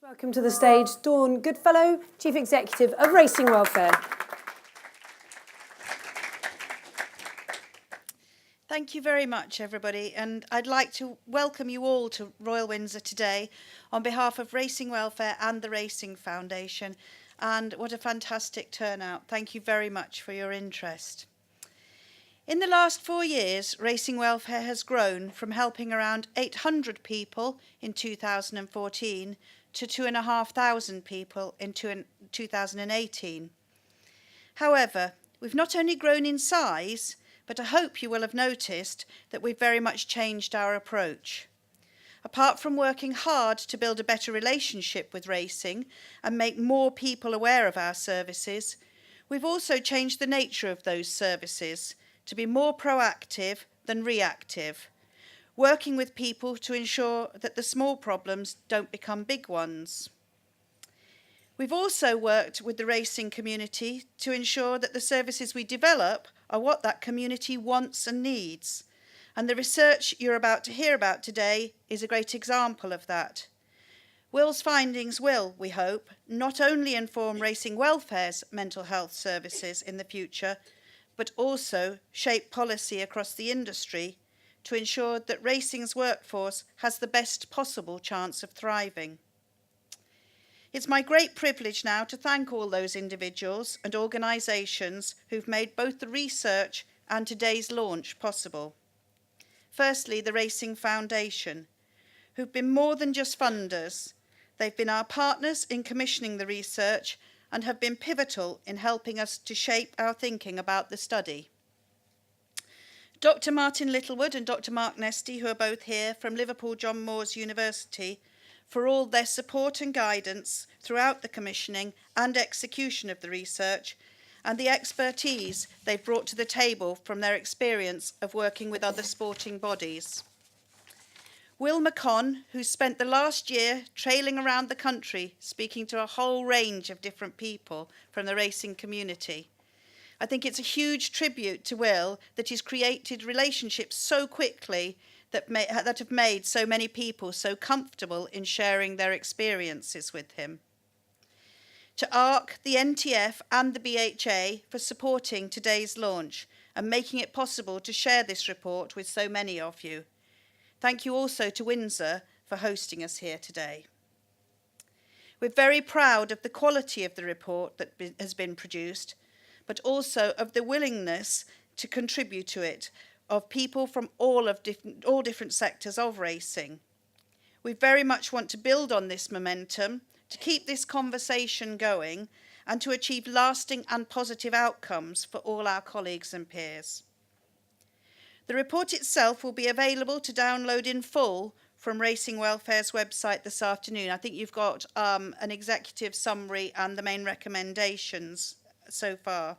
Welcome to the stage, Dawn Goodfellow, Chief Executive of Racing Welfare. Thank you very much, everybody, and I'd like to welcome you all to Royal Windsor today on behalf of Racing Welfare and the Racing Foundation, and what a fantastic turnout. Thank you very much for your interest. In the last 4 years, Racing Welfare has grown from helping around 800 people in 2014 to 2,500 people in 2018. However, we've not only grown in size, but I hope you will have noticed that we've very much changed our approach. Apart from working hard to build a better relationship with racing and make more people aware of our services, we've also changed the nature of those services to be more proactive than reactive, working with people to ensure that the small problems don't become big ones. We've also worked with the racing community to ensure that the services we develop are what that community wants and needs. And the research you're about to hear about today is a great example of that. Will's findings will, we hope, not only inform Racing Welfare's mental health services in the future, but also shape policy across the industry to ensure that racing's workforce has the best possible chance of thriving. It's my great privilege now to thank all those individuals and organisations who've made both the research and today's launch possible. Firstly, the Racing Foundation, who've been more than just funders. They've been our partners in commissioning the research and have been pivotal in helping us to shape our thinking about the study. Dr. Martin Littlewood and Dr. Mark Nesty, who are both here from Liverpool John Moores University, for all their support and guidance throughout the commissioning and execution of the research, and the expertise they've brought to the table from their experience of working with other sporting bodies. Will McCon, who spent the last year trailing around the country speaking to a whole range of different people from the racing community. I think it's a huge tribute to Will that he's created relationships so quickly that have made so many people so comfortable in sharing their experiences with him. To ARC, the NTF and the BHA for supporting today's launch and making it possible to share this report with so many of you. Thank you also to Windsor for hosting us here today. We're very proud of the quality of the report that has been produced, but also of the willingness to contribute to it of people from all different sectors of racing. We very much want to build on this momentum, to keep this conversation going, and to achieve lasting and positive outcomes for all our colleagues and peers. The report itself will be available to download in full from Racing Welfare's website this afternoon. I think you've got an executive summary and the main recommendations so far.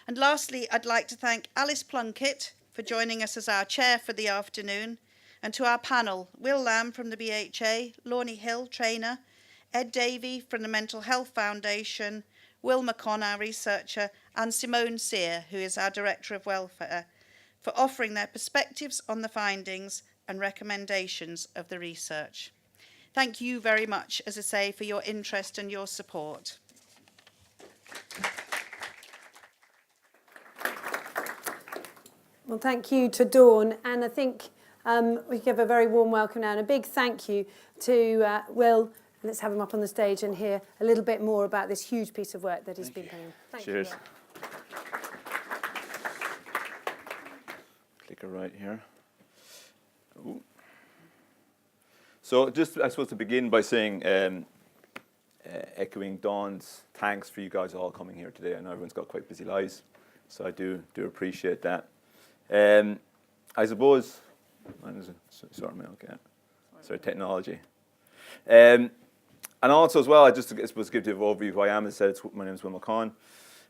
And lastly, I'd like to thank Alice Plunkett for joining us as our chair for the afternoon, and to our panel, Will Lamb from the BHA, Lornie Hill, trainer, Ed Davey from the Mental Health Foundation, Will McCon, our researcher, and Simone Sear, who is our Director of Welfare, for offering their perspectives on the findings and recommendations of the research. Thank you very much, as I say, for your interest and your support. Well, thank you to Dawn, and I think we give a very warm welcome now and a big thank you to Will. Let's have him up on the stage and hear a little bit more about this huge piece of work that he's been doing. Thank you. Cheers. Clicker right here. Ooh. So just, I suppose, to begin by saying, echoing Dawn's thanks for you guys all coming here today. I know everyone's got quite busy lives, so I do appreciate that. I suppose, sorry, technology. And also as well, I suppose give you an overview of who I am. As I said, my name is Will McCon.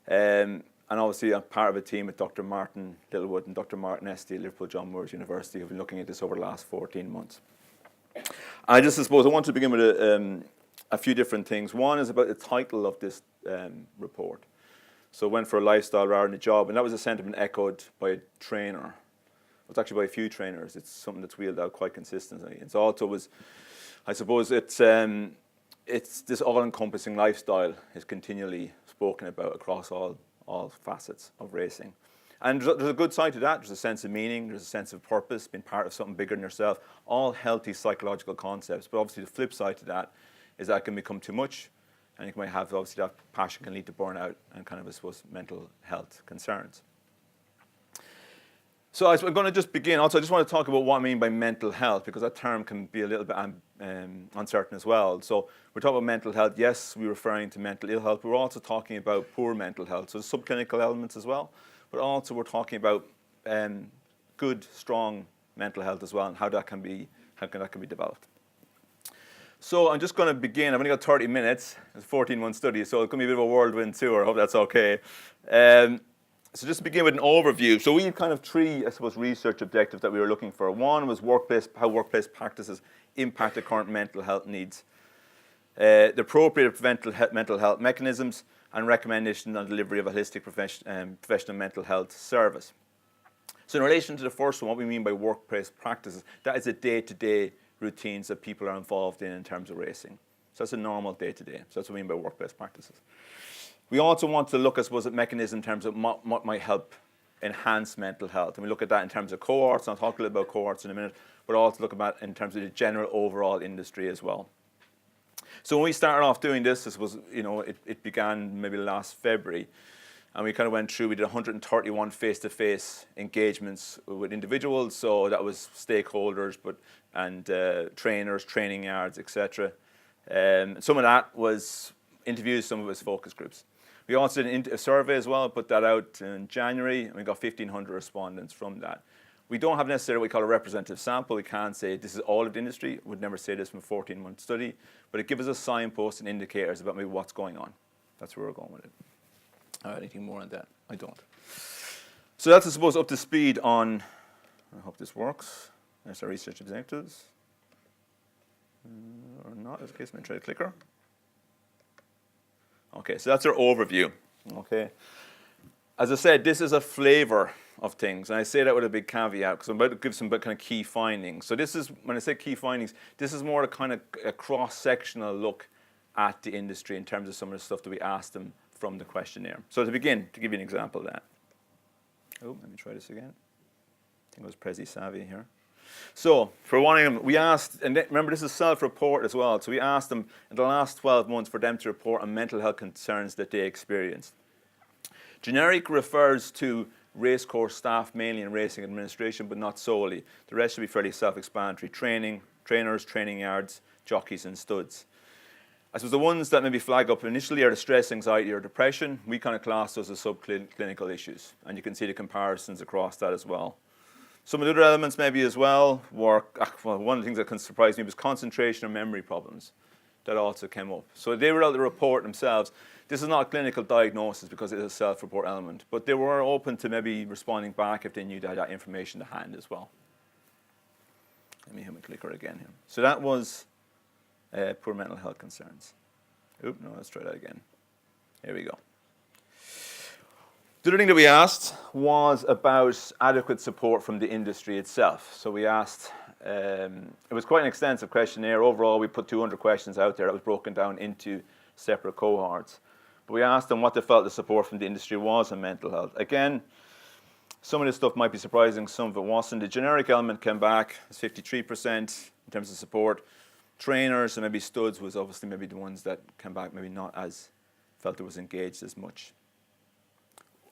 And obviously I'm part of a team with Dr. Martin Littlewood and Dr. Mark Nesty at Liverpool John Moores University, who've been looking at this over the last 14 months. And I suppose I want to begin with a few different things. One is about the title of this report. So it went for a lifestyle rather than a job, and that was a sentiment echoed by a trainer. It's actually by a few trainers. It's something that's wheeled out quite consistently. It's also was, I suppose it's it's this all-encompassing lifestyle is continually spoken about across all facets of racing. And there's a good side to that. There's a sense of meaning, there's a sense of purpose, being part of something bigger than yourself, all healthy psychological concepts. But obviously the flip side to that is that it can become too much, and you might have, obviously, that passion can lead to burnout and kind of, I suppose, mental health concerns. So I'm going to just begin. Also, I just want to talk about what I mean by mental health, because that term can be a little bit uncertain as well. So we're talking about mental health. Yes, we're referring to mental ill health. We're also talking about poor mental health. So subclinical elements as well. But also we're talking about good, strong mental health as well, and how that can be developed. So I'm just going to begin. I've only got 30 minutes. It's a 14-month study, so it's going to be a bit of a whirlwind tour. I hope that's okay. So just to begin with an overview. So we had kind of three, I suppose, research objectives that we were looking for. One was how workplace practices impact the current mental health needs, the appropriate mental health mechanisms, and recommendation on delivery of a holistic professional mental health service. So in relation to the first one, what we mean by workplace practices, that is the day-to-day routines that people are involved in terms of racing. So that's a normal day-to-day. So that's what we mean by workplace practices. We also want to look, I suppose, at mechanisms in terms of what might help enhance mental health. And we look at that in terms of cohorts, and I'll talk a little about cohorts in a minute, but also look at in terms of the general overall industry as well. So when we started off doing this was, it began maybe last February, and we kind of went through, we did 131 face-to-face engagements with individuals, so that was stakeholders, and trainers, training yards, etc. Some of that was interviews, some of it was focus groups. We also did a survey as well, put that out in January, and we got 1,500 respondents from that. We don't have necessarily what we call a representative sample. We can't say this is all of the industry. We'd never say this from a 14-month study, but it gives us signposts and indicators about maybe what's going on. That's where we're going with it. Anything more on that? I don't. So that's, I suppose, up to speed on, I hope this works. There's our research objectives. Or not, as a case, I'm going to try the clicker. Okay, so that's our overview. Okay. As I said, this is a flavor of things, and I say that with a big caveat because I'm about to give some kind of key findings. So this is, when I say key findings, this is more a kind of a cross-sectional look at the industry in terms of some of the stuff that we asked them from the questionnaire. So to begin, to give you an example of that. Oh, let me try this again. I think it was Prezi Savvy here. So for one of them, we asked, and remember this is self-report as well, so we asked them in the last 12 months for them to report on mental health concerns that they experienced. Generic refers to racecourse staff, mainly in racing administration, but not solely. The rest should be fairly self-explanatory. Trainers, training yards, jockeys and studs. I suppose the ones that maybe flag up initially are the stress, anxiety or depression. We kind of class those as subclinical issues, and you can see the comparisons across that as well. Some of the other elements maybe as well were, one of the things that can surprise me was concentration or memory problems. That also came up. So they were able to report themselves. This is not a clinical diagnosis because it is a self-report element, but they were open to maybe responding back if they knew they had that information to hand as well. Let me hit my clicker again here. So that was poor mental health concerns. Oop, no, let's try that again. Here we go. The other thing that we asked was about adequate support from the industry itself. So we asked, it was quite an extensive questionnaire. Overall, we put 200 questions out there that was broken down into separate cohorts. But we asked them what they felt the support from the industry was on mental health. Again, some of this stuff might be surprising, some of it wasn't. The generic element came back as 53% in terms of support. Trainers and maybe studs was obviously maybe the ones that came back maybe not as, felt it was engaged as much.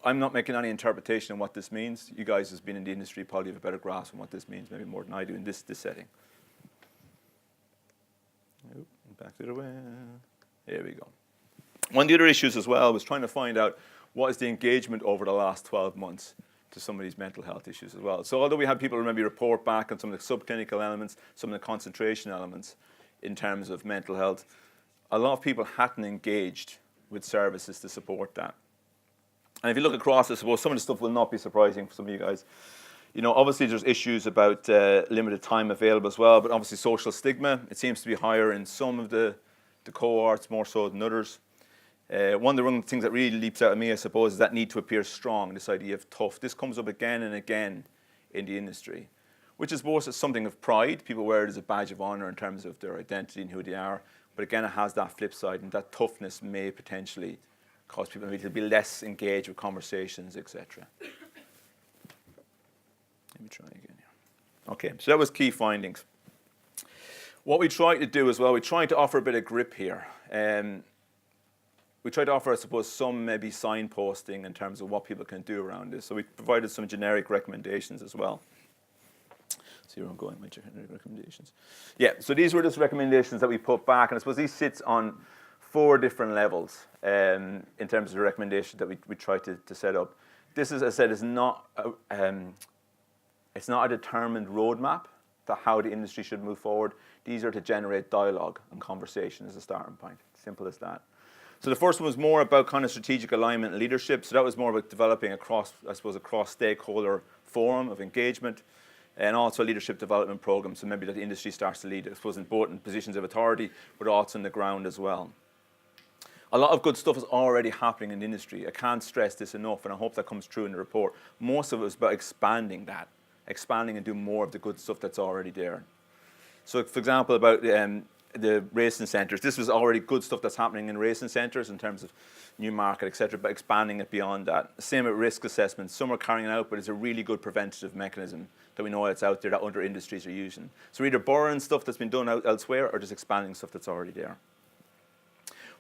I'm not making any interpretation on what this means. You guys who's been in the industry probably have a better grasp on what this means, maybe more than I do in this setting. Oop, back the other way. There we go. One of the other issues as well was trying to find out what is the engagement over the last 12 months to some of these mental health issues as well. So although we had people maybe report back on some of the subclinical elements, some of the concentration elements in terms of mental health, a lot of people hadn't engaged with services to support that. And if you look across, I suppose some of the stuff will not be surprising for some of you guys. You know, obviously there's issues about limited time available as well, but obviously social stigma, it seems to be higher in some of the cohorts, more so than others. One of the things that really leaps out at me, I suppose, is that need to appear strong, this idea of tough. This comes up again and again in the industry, which is both something of pride. People wear it as a badge of honor in terms of their identity and who they are. But again, it has that flip side, and that toughness may potentially cause people maybe to be less engaged with conversations, etc. Let me try again here. Okay, so that was key findings. What we tried to do as well, we tried to offer a bit of grip here. We tried to offer, I suppose, some maybe signposting in terms of what people can do around this. So we provided some generic recommendations as well. See where I'm going with generic recommendations. Yeah, so these were just recommendations that we put back, and I suppose these sits on 4 different levels in terms of the recommendation that we tried to set up. This, as I said, is not it's not a determined roadmap to how the industry should move forward. These are to generate dialogue and conversation as a starting point. Simple as that. So the first one was more about kind of strategic alignment and leadership. So that was more about developing a cross-stakeholder forum of engagement, and also a leadership development program. So maybe that the industry starts to lead, I suppose, in important positions of authority, but also on the ground as well. A lot of good stuff is already happening in the industry. I can't stress this enough, and I hope that comes through in the report. Most of it is about expanding and doing more of the good stuff that's already there. So, for example, about the racing centres, this was already good stuff that's happening in racing centres in terms of new market, etc., but expanding it beyond that. Same with risk assessments. Some are carrying it out, but it's a really good preventative mechanism that we know that's out there that other industries are using. So we're either borrowing stuff that's been done elsewhere or just expanding stuff that's already there.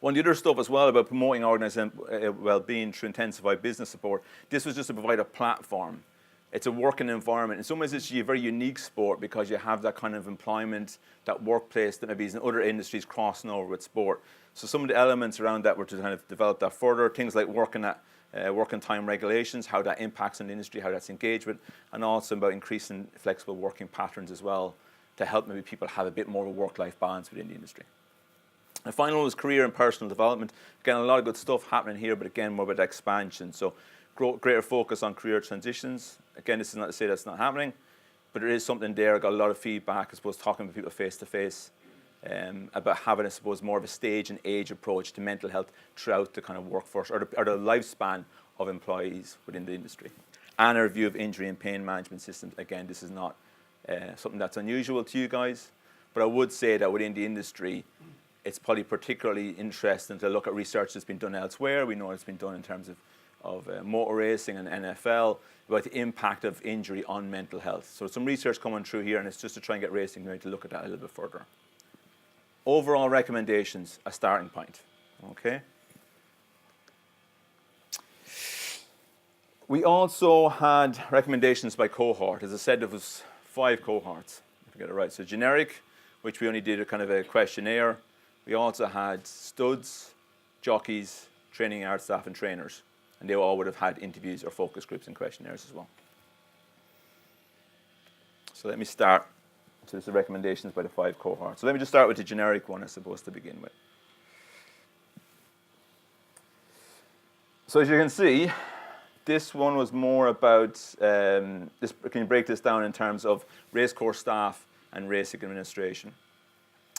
One of the other stuff as well about promoting organisational well-being through intensified business support, this was just to provide a platform. It's a working environment. In some ways, it's a very unique sport because you have that kind of employment, that workplace that maybe is in other industries crossing over with sport. So some of the elements around that were to kind of develop that further. Things like working time regulations, how that impacts on the industry, how that's engagement, and also about increasing flexible working patterns as well to help maybe people have a bit more of a work-life balance within the industry. The final was career and personal development. Again, a lot of good stuff happening here, but again, more about expansion. So greater focus on career transitions. Again, this is not to say that's not happening, but there is something there. I got a lot of feedback, I suppose, talking to people face to face about having, I suppose, more of a stage and age approach to mental health throughout the kind of workforce or the lifespan of employees within the industry. And a review of injury and pain management systems. Again, this is not something that's unusual to you guys, but I would say that within the industry, it's probably particularly interesting to look at research that's been done elsewhere. We know it's been done in terms of motor racing and NFL about the impact of injury on mental health. So some research coming through here, and it's just to try and get racing going to look at that a little bit further. Overall recommendations, a starting point. Okay. We also had recommendations by cohort. As I said, there was 5 cohorts, if I get it right. So generic, which we only did a kind of a questionnaire. We also had studs, jockeys, training yard staff, and trainers. And they all would have had interviews or focus groups and questionnaires as well. So let me start. So this is the recommendations by the 5 cohorts. So let me just start with the generic one, I suppose, to begin with. So as you can see, this one was more about, can you break this down in terms of racecourse staff and racing administration?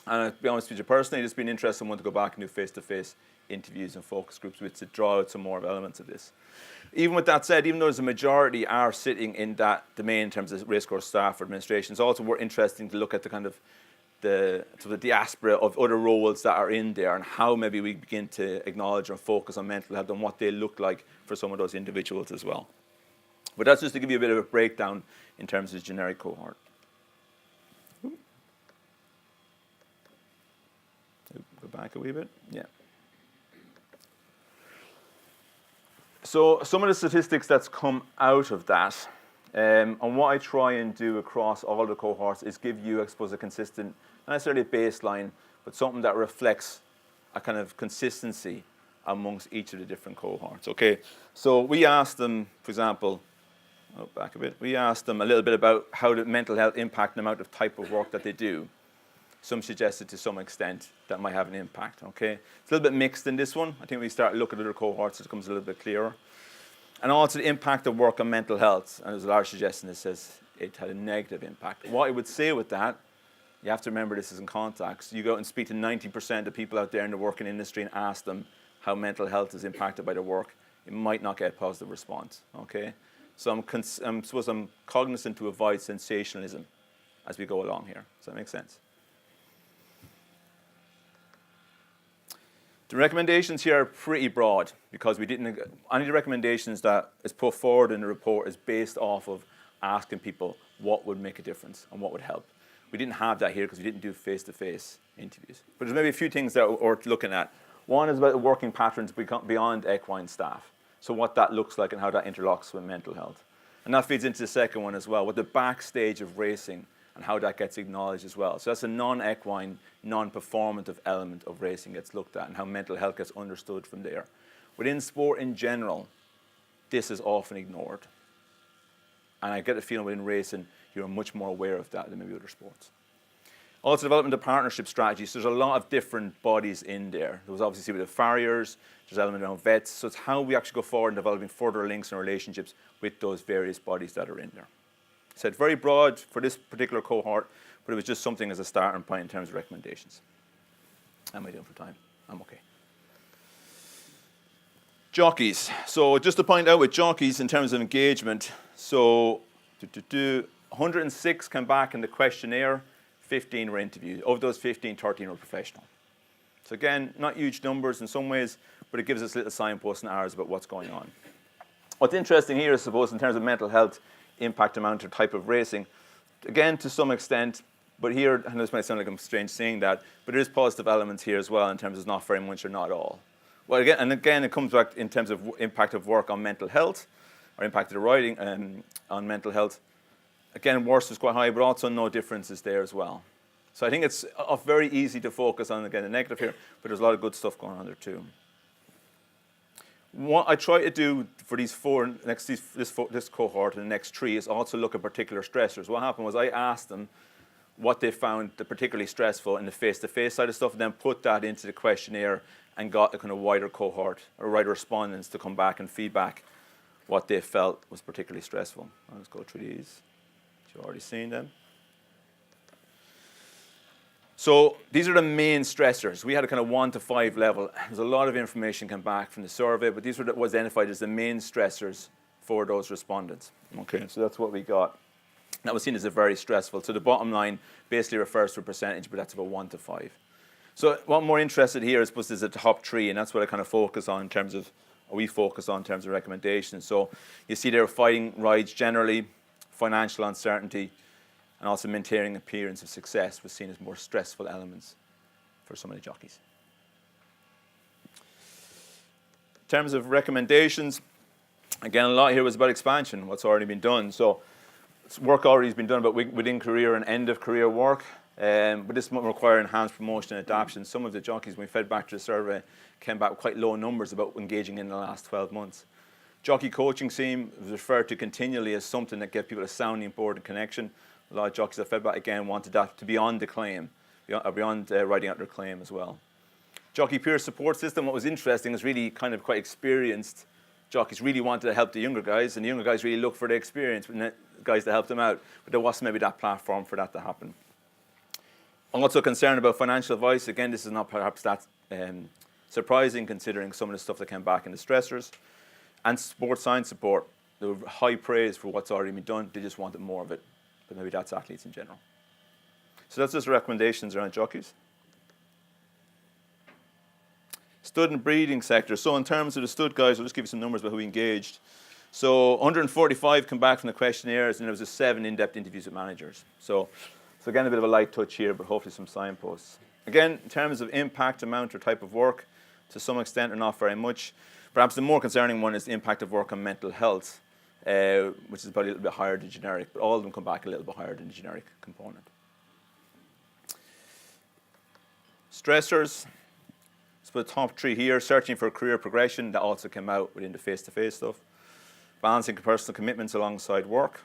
And to be honest with you personally, it's been interesting one to go back and do face-to-face interviews and focus groups with to draw out some more elements of this. Even with that said, even though there's a majority are sitting in that domain in terms of racecourse staff or administration, it's also more interesting to look at the kind of the diaspora of other roles that are in there and how maybe we begin to acknowledge and focus on mental health and what they look like for some of those individuals as well. But that's just to give you a bit of a breakdown in terms of the generic cohort. Go back a wee bit. Yeah. So some of the statistics that's come out of that, and what I try and do across all the cohorts is give you, I suppose, a consistent, not necessarily a baseline, but something that reflects a kind of consistency amongst each of the different cohorts. Okay, so we asked them, for example, back a bit, we asked them a little bit about how the mental health impact the amount of type of work that they do. Some suggested to some extent that might have an impact, okay? It's a little bit mixed in this one. I think we start to look at other cohorts, it becomes a little bit clearer. And also the impact of work on mental health. And there's a large suggestion that says it had a negative impact. What I would say with that, you have to remember this is in context. You go out and speak to 90% of people out there in the working industry and ask them how mental health is impacted by their work. You might not get a positive response, okay? So I'm cognizant to avoid sensationalism as we go along here. Does that make sense? The recommendations here are pretty broad because we didn't, any of the recommendations that is put forward in the report is based off of asking people what would make a difference and what would help. We didn't have that here because we didn't do face-to-face interviews. But there's maybe a few things that are worth looking at. One is about the working patterns beyond equine staff. So what that looks like and how that interlocks with mental health. And that feeds into the second one as well, with the backstage of racing and how that gets acknowledged as well. So that's a non-equine, non-performative element of racing gets looked at and how mental health gets understood from there. Within sport in general, this is often ignored. And I get the feeling within racing, you're much more aware of that than maybe other sports. Also, development of partnership strategies. So there's a lot of different bodies in there. There was obviously with the farriers, there's element around vets. So it's how we actually go forward in developing further links and relationships with those various bodies that are in there. So it's very broad for this particular cohort, but it was just something as a starting point in terms of recommendations. How am I doing for time? I'm okay. Jockeys. So just to point out with jockeys in terms of engagement, so 106 came back in the questionnaire, 15 were interviewed. Of those 15, 13 were professional. So again, not huge numbers in some ways, but it gives us little signposts and arrows about what's going on. What's interesting here, I suppose, in terms of mental health, impact amount or type of racing, again, to some extent, but here, and this might sound like I'm strange saying that, but there is positive elements here as well in terms of not very much or not all. Well, again, it comes back in terms of impact of work on mental health, or impact of the riding on mental health. Again, worse is quite high, but also no differences there as well. So I think it's very easy to focus on, again, the negative here, but there's a lot of good stuff going on there too. What I try to do for these this cohort and the next three is also look at particular stressors. What happened was I asked them what they found particularly stressful in the face-to-face side of stuff, and then put that into the questionnaire and got a kind of wider cohort or wider respondents to come back and feedback what they felt was particularly stressful. Let's go through these. You've already seen them. So these are the main stressors. We had a kind of 1 to 5 level. There's a lot of information come back from the survey, but these were what was identified as the main stressors for those respondents. Okay, so that's what we got. That was seen as a very stressful. So the bottom line basically refers to a percentage, but that's about 1 to 5. So what I'm more interested here is the top 3, and that's what I kind of focus on in terms of, or we focus on in terms of recommendations. So you see there fighting rides generally, financial uncertainty, and also maintaining appearance of success was seen as more stressful elements for some of the jockeys. In terms of recommendations, again, a lot here was about expansion, what's already been done. So work already has been done about within career and end of career work, but this might require enhanced promotion and adaptation. Some of the jockeys, when we fed back to the survey, came back with quite low numbers about engaging in the last 12 months. Jockey coaching team was referred to continually as something that gave people a sounding board and connection. A lot of jockeys that fed back again wanted that to be on the claim, beyond writing out their claim as well. Jockey peer support system, what was interesting is really kind of quite experienced jockeys really wanted to help the younger guys, and the younger guys really looked for the experience guys to help them out, but there wasn't maybe that platform for that to happen. I'm also concerned about financial advice. Again, this is not perhaps that surprising considering some of the stuff that came back in the stressors. And sports science support, there were high praise for what's already been done. They just wanted more of it. But maybe that's athletes in general. So that's just recommendations around jockeys. Stud and breeding sector. So in terms of the stud guys, I'll just give you some numbers about who we engaged. So 145 come back from the questionnaires, and there was just 7 in-depth interviews with managers. So again, a bit of a light touch here, but hopefully some signposts. Again, in terms of impact, amount, or type of work, to some extent or not very much. Perhaps the more concerning one is the impact of work on mental health, which is probably a little bit higher than generic, but all of them come back a little bit higher than the generic component. Stressors. So the top 3 here, searching for career progression, that also came out within the face-to-face stuff. Balancing personal commitments alongside work,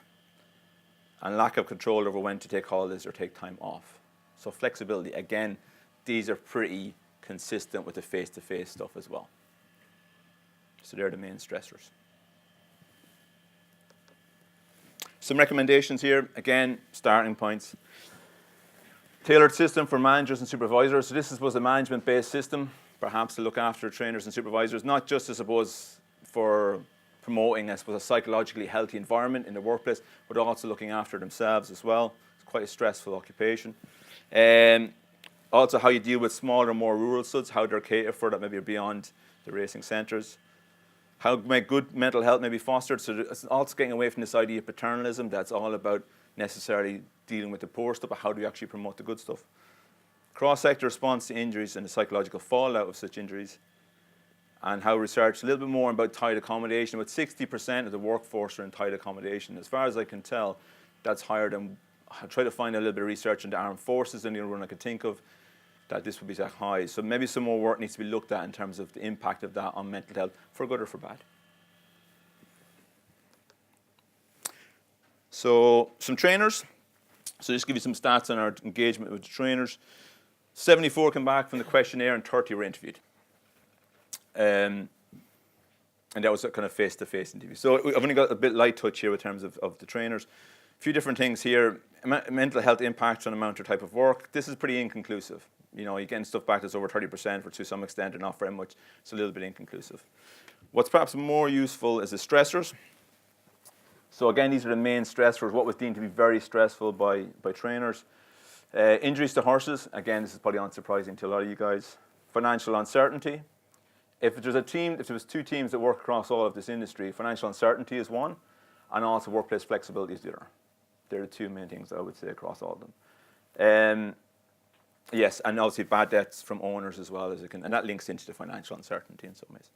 and lack of control over when to take holidays or take time off. So flexibility, again, these are pretty consistent with the face-to-face stuff as well. So they're the main stressors. Some recommendations here, again, starting points. Tailored system for managers and supervisors. So this was a management-based system, perhaps to look after trainers and supervisors, not just, I suppose, for promoting, I suppose, a psychologically healthy environment in the workplace, but also looking after themselves as well. It's quite a stressful occupation. Also, how you deal with smaller, more rural suds, how they're catered for that maybe are beyond the racing centres. How make good mental health maybe fostered. So it's also getting away from this idea of paternalism that's all about necessarily dealing with the poor stuff, but how do we actually promote the good stuff? Cross-sector response to injuries and the psychological fallout of such injuries. And how research a little bit more about tied accommodation. About 60% of the workforce are in tied accommodation. As far as I can tell, that's higher than, I try to find a little bit of research into armed forces, and the only one I could think of, that this would be that high. So maybe some more work needs to be looked at in terms of the impact of that on mental health, for good or for bad. So some trainers. So just give you some stats on our engagement with the trainers. 74 came back from the questionnaire and 30 were interviewed. And that was a kind of face-to-face interview. So I've only got a bit light touch here in terms of the trainers. A few different things here. Mental health impacts on amount or type of work. This is pretty inconclusive. You know, you're getting stuff back that's over 30%, but to some extent, or not very much. It's a little bit inconclusive. What's perhaps more useful is the stressors. So again, these are the main stressors, what was deemed to be very stressful by trainers. Injuries to horses. Again, this is probably unsurprising to a lot of you guys. Financial uncertainty. If there was two teams that work across all of this industry, financial uncertainty is one, and also workplace flexibility is the other. They're the two main things I would say across all of them. Yes, and obviously bad debts from owners as well, and that links into the financial uncertainty in some ways.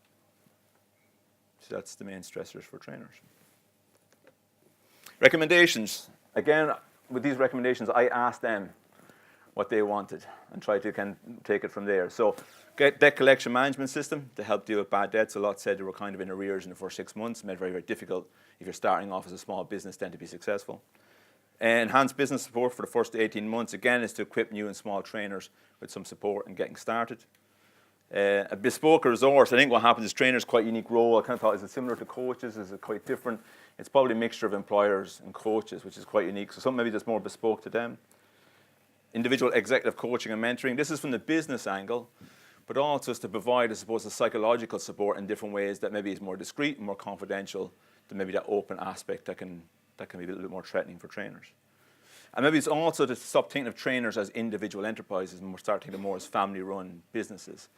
So that's the main stressors for trainers. Recommendations. Again, with these recommendations, I asked them what they wanted and tried to take it from there. So, get debt collection management system to help deal with bad debts. A lot said they were kind of in arrears in the first 6 months, made it very, very difficult if you're starting off as a small business then to be successful. Enhanced business support for the first 18 months, again, is to equip new and small trainers with some support and getting started. A bespoke resource. I think what happens is trainers quite a unique role. I kind of thought, is it similar to coaches? Is it quite different? It's probably a mixture of employers and coaches, which is quite unique. So something maybe that's more bespoke to them. Individual executive coaching and mentoring. This is from the business angle, but also is to provide, I suppose, a psychological support in different ways that maybe is more discreet and more confidential than maybe that open aspect that can be a little bit more threatening for trainers. And maybe it's also to stop thinking of trainers as individual enterprises and start thinking of them more as family-run businesses.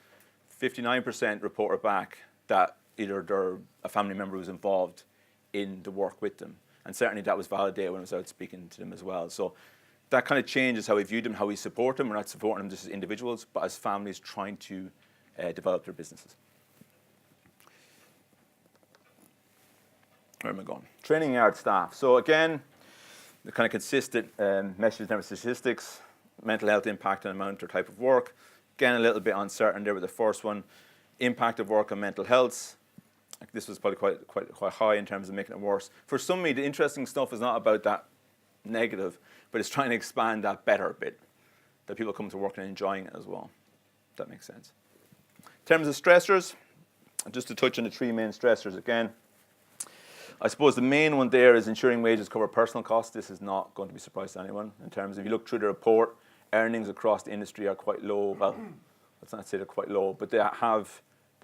59% reported back that either a family member was involved in the work with them. And certainly that was validated when I was out speaking to them as well. So that kind of changes how we view them, how we support them. We're not supporting them just as individuals, but as families trying to develop their businesses. Where am I going? Training yard staff. So again, the kind of consistent message in terms of statistics, mental health impact on amount or type of work. Again, a little bit uncertain there with the first one. Impact of work on mental health. This was probably quite high in terms of making it worse. For some of me, the interesting stuff is not about that negative, but it's trying to expand that better bit, that people come to work and enjoying it as well. If that makes sense. In terms of stressors, just to touch on the three main stressors again. I suppose the main one there is ensuring wages cover personal costs. This is not going to be a surprise to anyone. In terms of, if you look through the report, earnings across the industry are quite low. Well, let's not say they're quite low, but there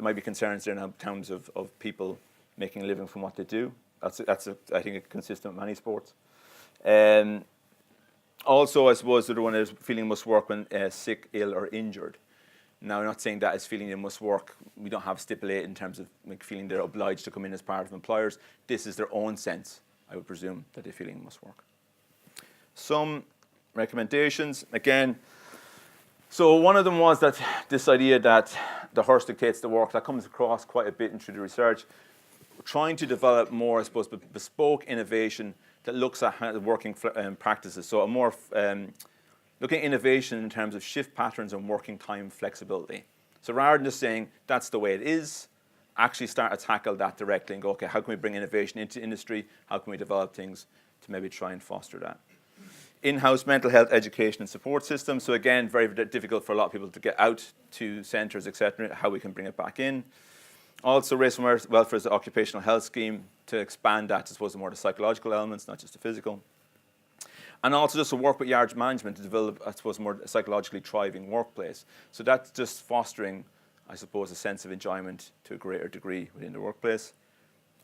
might be concerns there in terms of people making a living from what they do. That's I think, a consistent with many sports. Also, I suppose the other one is feeling must work when sick, ill, or injured. Now, I'm not saying that is feeling they must work. We don't have stipulated in terms of feeling they're obliged to come in as part of employers. This is their own sense, I would presume, that they're feeling must work. Some recommendations, again. So one of them was that this idea that the horse dictates the work. That comes across quite a bit in through the research. We're trying to develop more, I suppose, bespoke innovation that looks at how the working practices. So a more looking at innovation in terms of shift patterns and working time flexibility. So rather than just saying that's the way it is, actually start to tackle that directly and go, okay, how can we bring innovation into industry? How can we develop things to maybe try and foster that? In-house mental health education and support system. So again, very difficult for a lot of people to get out to centres, etc. How we can bring it back in. Also, race and welfare as an occupational health scheme to expand that, I suppose, more the psychological elements, not just the physical. And also just to work with yard management to develop, I suppose, more psychologically thriving workplace. So that's just fostering, I suppose, a sense of enjoyment to a greater degree within the workplace.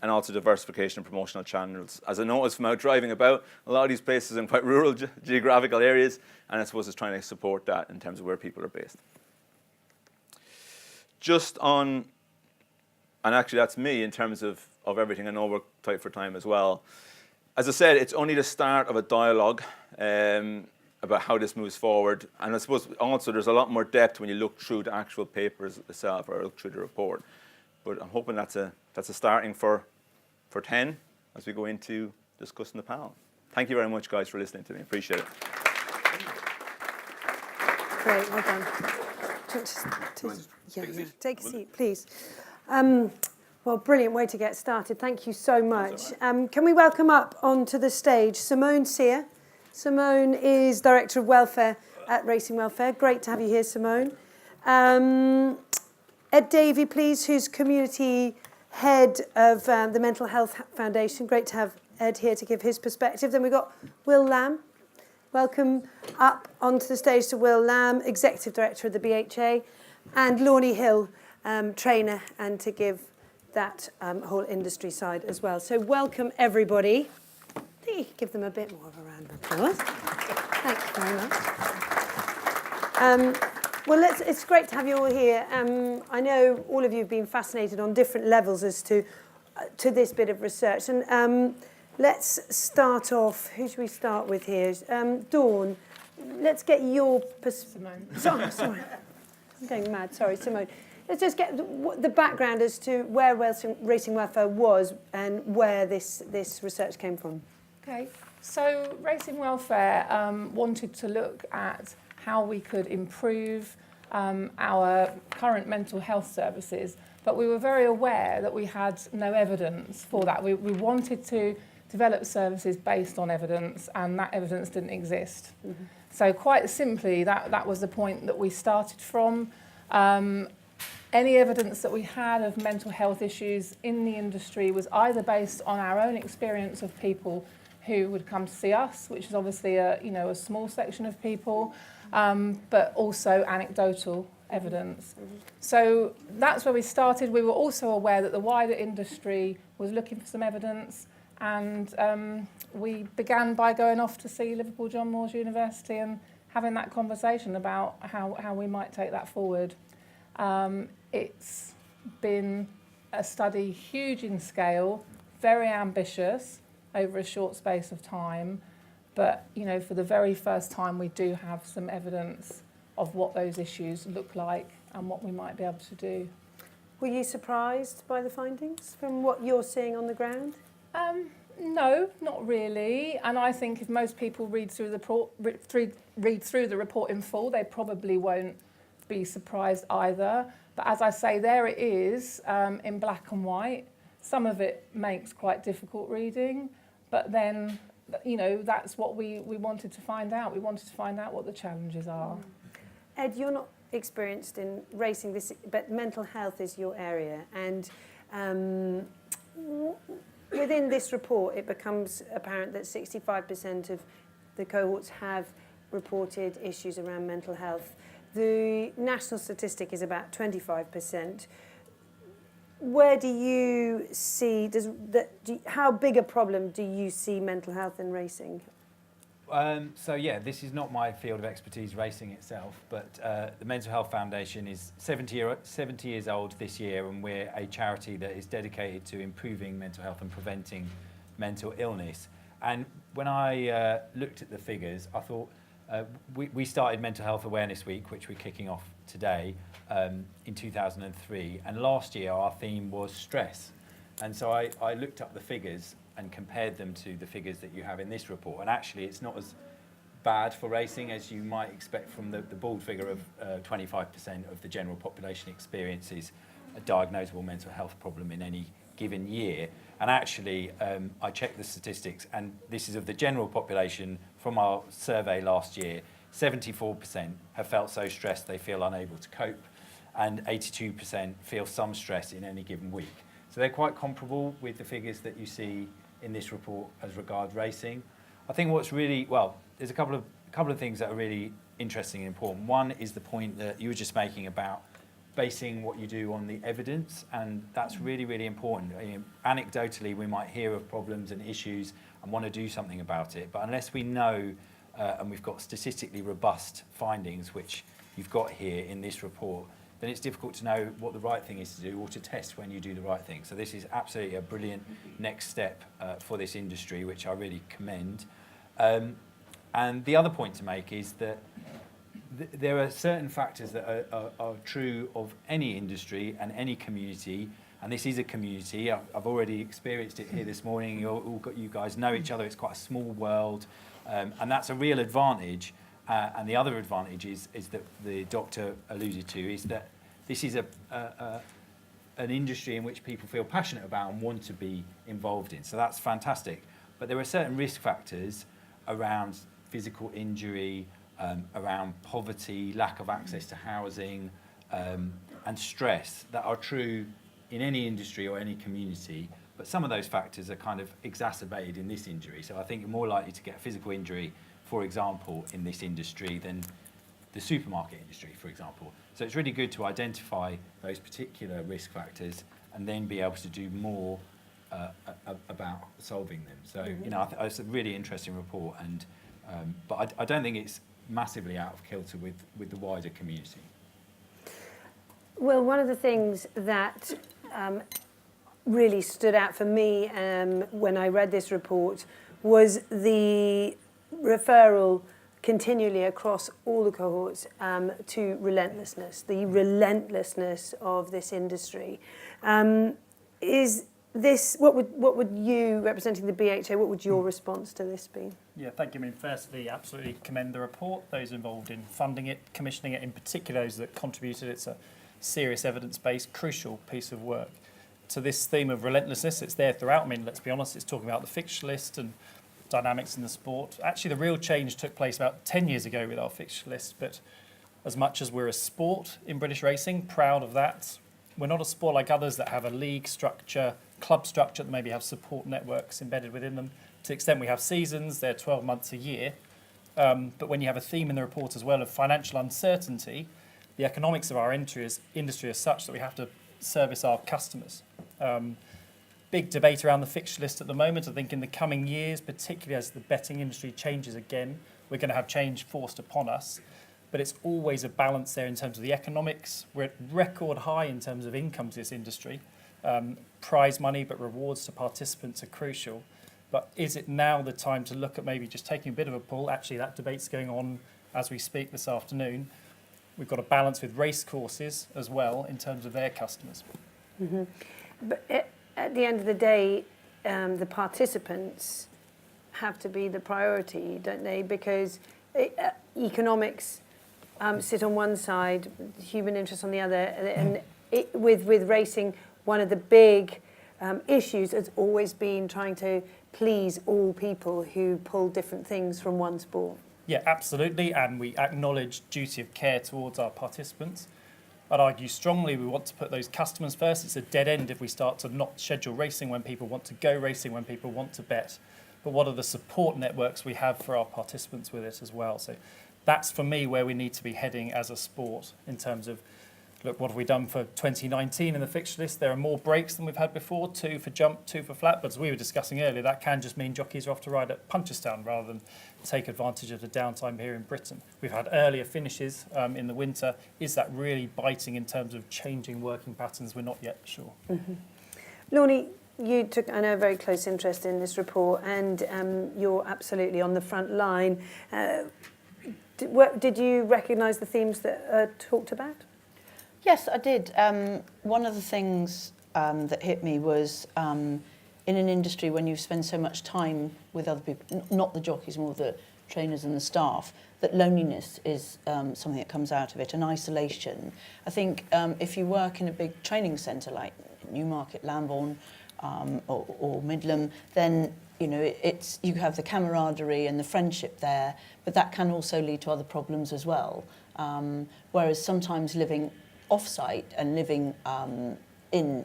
and also diversification and promotional channels. As I noticed from out driving about, a lot of these places in quite rural geographical areas, and I suppose it's trying to support that in terms of where people are based. Just on, and actually that's me in terms of everything. I know we're tight for time as well. As I said, it's only the start of a dialogue about how this moves forward. And I suppose also there's a lot more depth when you look through the actual papers itself or look through the report. But I'm hoping that's a starting for 10 as we go into discussing the panel. Thank you very much, guys, for listening to me. Appreciate it. Great, well done. Take a seat, please. Well, brilliant way to get started. Thank you so much. Can we welcome up onto the stage Simone Sear? Simone is Director of Welfare at Racing Welfare. Great to have you here, Simone. Ed Davey, please, who's Community Head of the Mental Health Foundation. Great to have Ed here to give his perspective. Then we've got Will Lamb. Welcome up onto the stage to Will Lamb, Executive Director of the BHA, and Lornie Hill, trainer, and to give that whole industry side as well. So welcome, everybody. I think you could give them a bit more of a round of applause. Thank you very much. Well, it's great to have you all here. I know all of you have been fascinated on different levels as to this bit of research. And let's start off. Who should we start with here? Dawn, let's get your Simone. Sorry. I'm going mad. Sorry, Simone. Let's just get the background as to where Racing Welfare was and where this research came from. Okay, so Racing Welfare wanted to look at how we could improve our current mental health services, but we were very aware that we had no evidence for that. We wanted to develop services based on evidence, and that evidence didn't exist. Mm-hmm. So quite simply, that was the point that we started from. Any evidence that we had of mental health issues in the industry was either based on our own experience of people who would come to see us, which is obviously a small section of people, but also anecdotal evidence. Mm-hmm. So that's where we started. We were also aware that the wider industry was looking for some evidence, and we began by going off to see Liverpool John Moores University and having that conversation about how we might take that forward. It's been a study huge in scale, very ambitious over a short space of time, but for the very first time we do have some evidence of what those issues look like and what we might be able to do. Were you surprised by the findings from what you're seeing on the ground? No, not really. And I think if most people read through the report in full, they probably won't be surprised either. But as I say, there it is in black and white. Some of it makes quite difficult reading, but then, that's what we wanted to find out. We wanted to find out what the challenges are. Ed, you're not experienced in racing this, but mental health is your area. And within this report, it becomes apparent that 65% of the cohorts have reported issues around mental health. The national statistic is about 25%. Where do you see, how big a problem do you see mental health in racing? This is not my field of expertise, racing itself, but the Mental Health Foundation is 70 years old this year, and we're a charity that is dedicated to improving mental health and preventing mental illness. And when I looked at the figures, I thought, we started Mental Health Awareness Week, which we're kicking off today, in 2003. And last year our theme was stress. And so I looked up the figures and compared them to the figures that you have in this report. And actually it's not as bad for racing as you might expect from the bald figure of 25% of the general population experiences a diagnosable mental health problem in any given year. And actually, I checked the statistics, and this is of the general population from our survey last year. 74% have felt so stressed they feel unable to cope, and 82% feel some stress in any given week. So they're quite comparable with the figures that you see in this report as regards racing. I think what's really, there's a couple of things that are really interesting and important. One is the point that you were just making about basing what you do on the evidence, and that's really, really important. Anecdotally, we might hear of problems and issues and want to do something about it, but unless we know and we've got statistically robust findings, which you've got here in this report, then it's difficult to know what the right thing is to do or to test when you do the right thing. So this is absolutely a brilliant next step for this industry, which I really commend. And the other point to make is that there are certain factors that are true of any industry and any community, and this is a community. I've already experienced it here this morning. You guys know each other. It's quite a small world, and that's a real advantage. And the other advantage is that the doctor alluded to, is that this is an industry in which people feel passionate about and want to be involved in. So that's fantastic. But there are certain risk factors around physical injury, around poverty, lack of access to housing, and stress that are true in any industry or any community. But some of those factors are kind of exacerbated in this injury. So I think you're more likely to get a physical injury, for example, in this industry than the supermarket industry, for example. So it's really good to identify those particular risk factors and then be able to do more about solving them. So, you know, it's a really interesting report, and but I don't think it's massively out of kilter with the wider community. Well, one of the things that really stood out for me when I read this report was the referral continually across all the cohorts to relentlessness, the relentlessness of this industry. Is this, what would you, representing the BHA, what would your response to this be? Yeah, thank you. I mean, firstly, absolutely commend the report, those involved in funding it, commissioning it, in particular those that contributed. It's a serious evidence-based, crucial piece of work. To this theme of relentlessness, it's there throughout. I mean, let's be honest, it's talking about the fixture list and dynamics in the sport. Actually, the real change took place about 10 years ago with our fixture list, but as much as we're a sport in British racing, proud of that, we're not a sport like others that have a league structure, club structure that maybe have support networks embedded within them. To the extent we have seasons, they're 12 months a year. But when you have a theme in the report as well of financial uncertainty, the economics of our industry is such that we have to service our customers. Big debate around the fixture list at the moment. I think in the coming years, particularly as the betting industry changes again, we're going to have change forced upon us. But it's always a balance there in terms of the economics. We're at record high in terms of income to this industry. Prize money, but rewards to participants are crucial. But is it now the time to look at maybe just taking a bit of a pull? Actually, that debate's going on as we speak this afternoon. We've got a balance with race courses as well in terms of their customers. Mm-hmm. But at the end of the day, the participants have to be the priority, don't they? Because economics sit on one side, human interest on the other, and with racing, one of the big issues has always been trying to please all people who pull different things from one sport. Yeah, absolutely, and we acknowledge duty of care towards our participants. I'd argue strongly we want to put those customers first. It's a dead end if we start to not schedule racing when people want to go racing, when people want to bet. But what are the support networks we have for our participants with it as well? So that's, for me, where we need to be heading as a sport in terms of, look, what have we done for 2019 in the fixture list? There are more breaks than we've had before, 2 for jump, 2 for flat. But as we were discussing earlier, that can just mean jockeys are off to ride at Punchestown rather than take advantage of the downtime here in Britain. We've had earlier finishes in the winter. Is that really biting in terms of changing working patterns? We're not yet sure. Mm-hmm. Lornie, you took, I know, a very close interest in this report, and you're absolutely on the front line. Did you recognise the themes that are talked about? Yes, I did. One of the things that hit me was in an industry when you spend so much time with other people, not the jockeys, more the trainers and the staff, that loneliness is something that comes out of it, and isolation. I think if you work in a big training centre like Newmarket, Lambourne or Midland, then you know you have the camaraderie and the friendship there, but that can also lead to other problems as well. Whereas sometimes living off-site and living in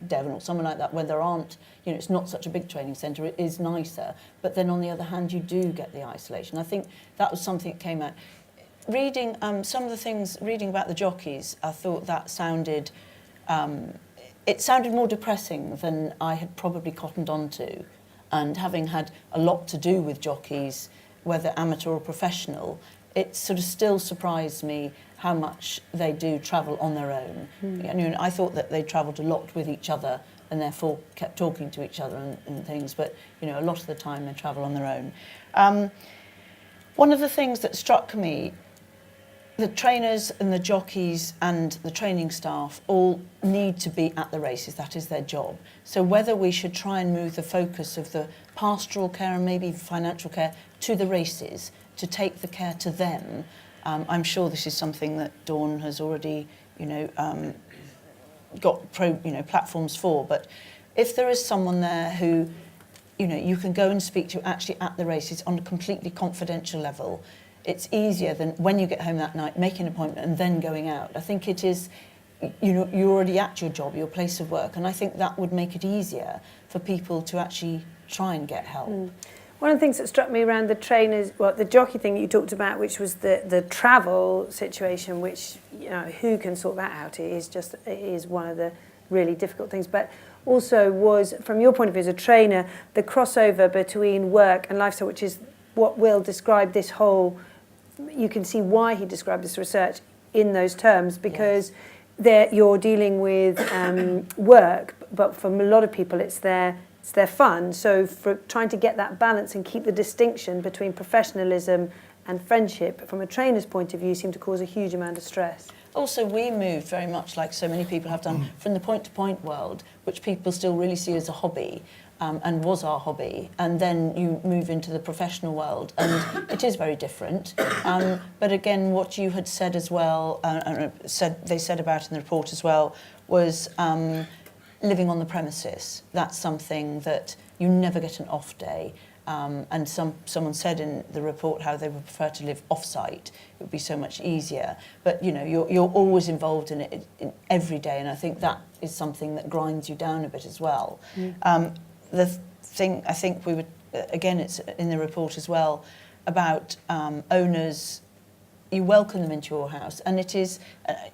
Devon or somewhere like that, where there aren't, you know, it's not such a big training centre, it is nicer. But then on the other hand, you do get the isolation. I think that was something that came out. reading some of the things, reading about the jockeys, I thought that sounded, it sounded more depressing than I had probably cottoned onto. And having had a lot to do with jockeys, whether amateur or professional, it sort of still surprised me how much they do travel on their own. I thought that they travelled a lot with each other and therefore kept talking to each other and things, but a lot of the time they travel on their own. One of the things that struck me, the trainers and the jockeys and the training staff all need to be at the races. That is their job. So whether we should try and move the focus of the pastoral care and maybe financial care to the races, to take the care to them, I'm sure this is something that Dawn has already, got platforms for. But if there is someone there who, you can go and speak to actually at the races on a completely confidential level, it's easier than when you get home that night, making an appointment and then going out. I think it is, you're already at your job, your place of work, and I think that would make it easier for people to actually try and get help. One of the things that struck me around the trainers, the jockey thing you talked about, which was the travel situation, which, who can sort that out? It is one of the really difficult things. But also was, from your point of view as a trainer, the crossover between work and lifestyle, which is what Will described this whole, you can see why he described this research in those terms, because you're dealing with work, but for a lot of people it's their fun. So for trying to get that balance and keep the distinction between professionalism and friendship, from a trainer's point of view, seemed to cause a huge amount of stress. Also, we moved very much like so many people have done from the point-to-point world, which people still really see as a hobby, and was our hobby, and then you move into the professional world, and it is very different. But again, what you had said as well, they said about in the report as well, was living on the premises. That's something that you never get an off day. And someone said in the report how they would prefer to live off-site. It would be so much easier. But you're always involved in it every day, and I think that is something that grinds you down a bit as well. The thing I think we would, again, it's in the report as well, about owners. You welcome them into your house, and it is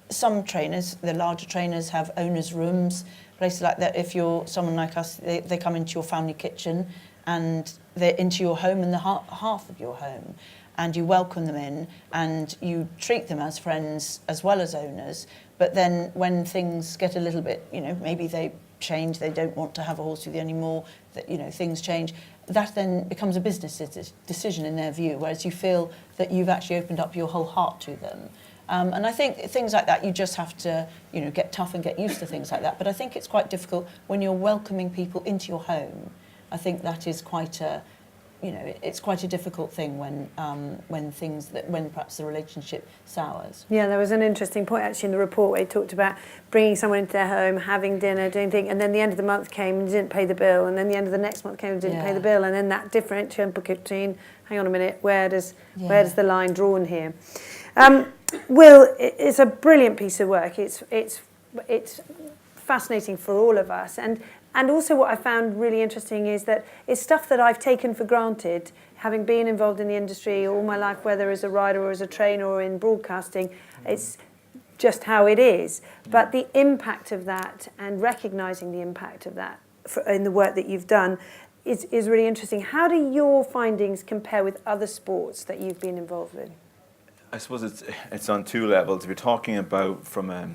some trainers, the larger trainers, have owners' rooms, places like that. If you're someone like us, they come into your family kitchen, and they're into your home and the hearth of your home, and you welcome them in and you treat them as friends as well as owners. But then when things get a little bit, maybe they change, they don't want to have a horse with you anymore, that things change, that then becomes a business decision in their view, whereas you feel that you've actually opened up your whole heart to them. And I think things like that, you just have to, get tough and get used to things like that. But I think it's quite difficult when you're welcoming people into your home. I think that is quite a, it's quite a difficult thing when perhaps the relationship sours. Yeah, there was an interesting point actually in the report where he talked about bringing someone into their home, having dinner, doing things, and then the end of the month came and didn't pay the bill, and then the end of the next month came and didn't pay the bill, and then that differential between, hang on a minute, where does the line drawn here? Will, it's a brilliant piece of work. It's fascinating for all of us, and also what I found really interesting is that it's stuff that I've taken for granted, having been involved in the industry all my life, whether as a rider or as a trainer or in broadcasting. It's just how it is. But the impact of that and recognising the impact of that in the work that you've done is really interesting. How do your findings compare with other sports that you've been involved in? I suppose it's on two levels. If you're talking about from a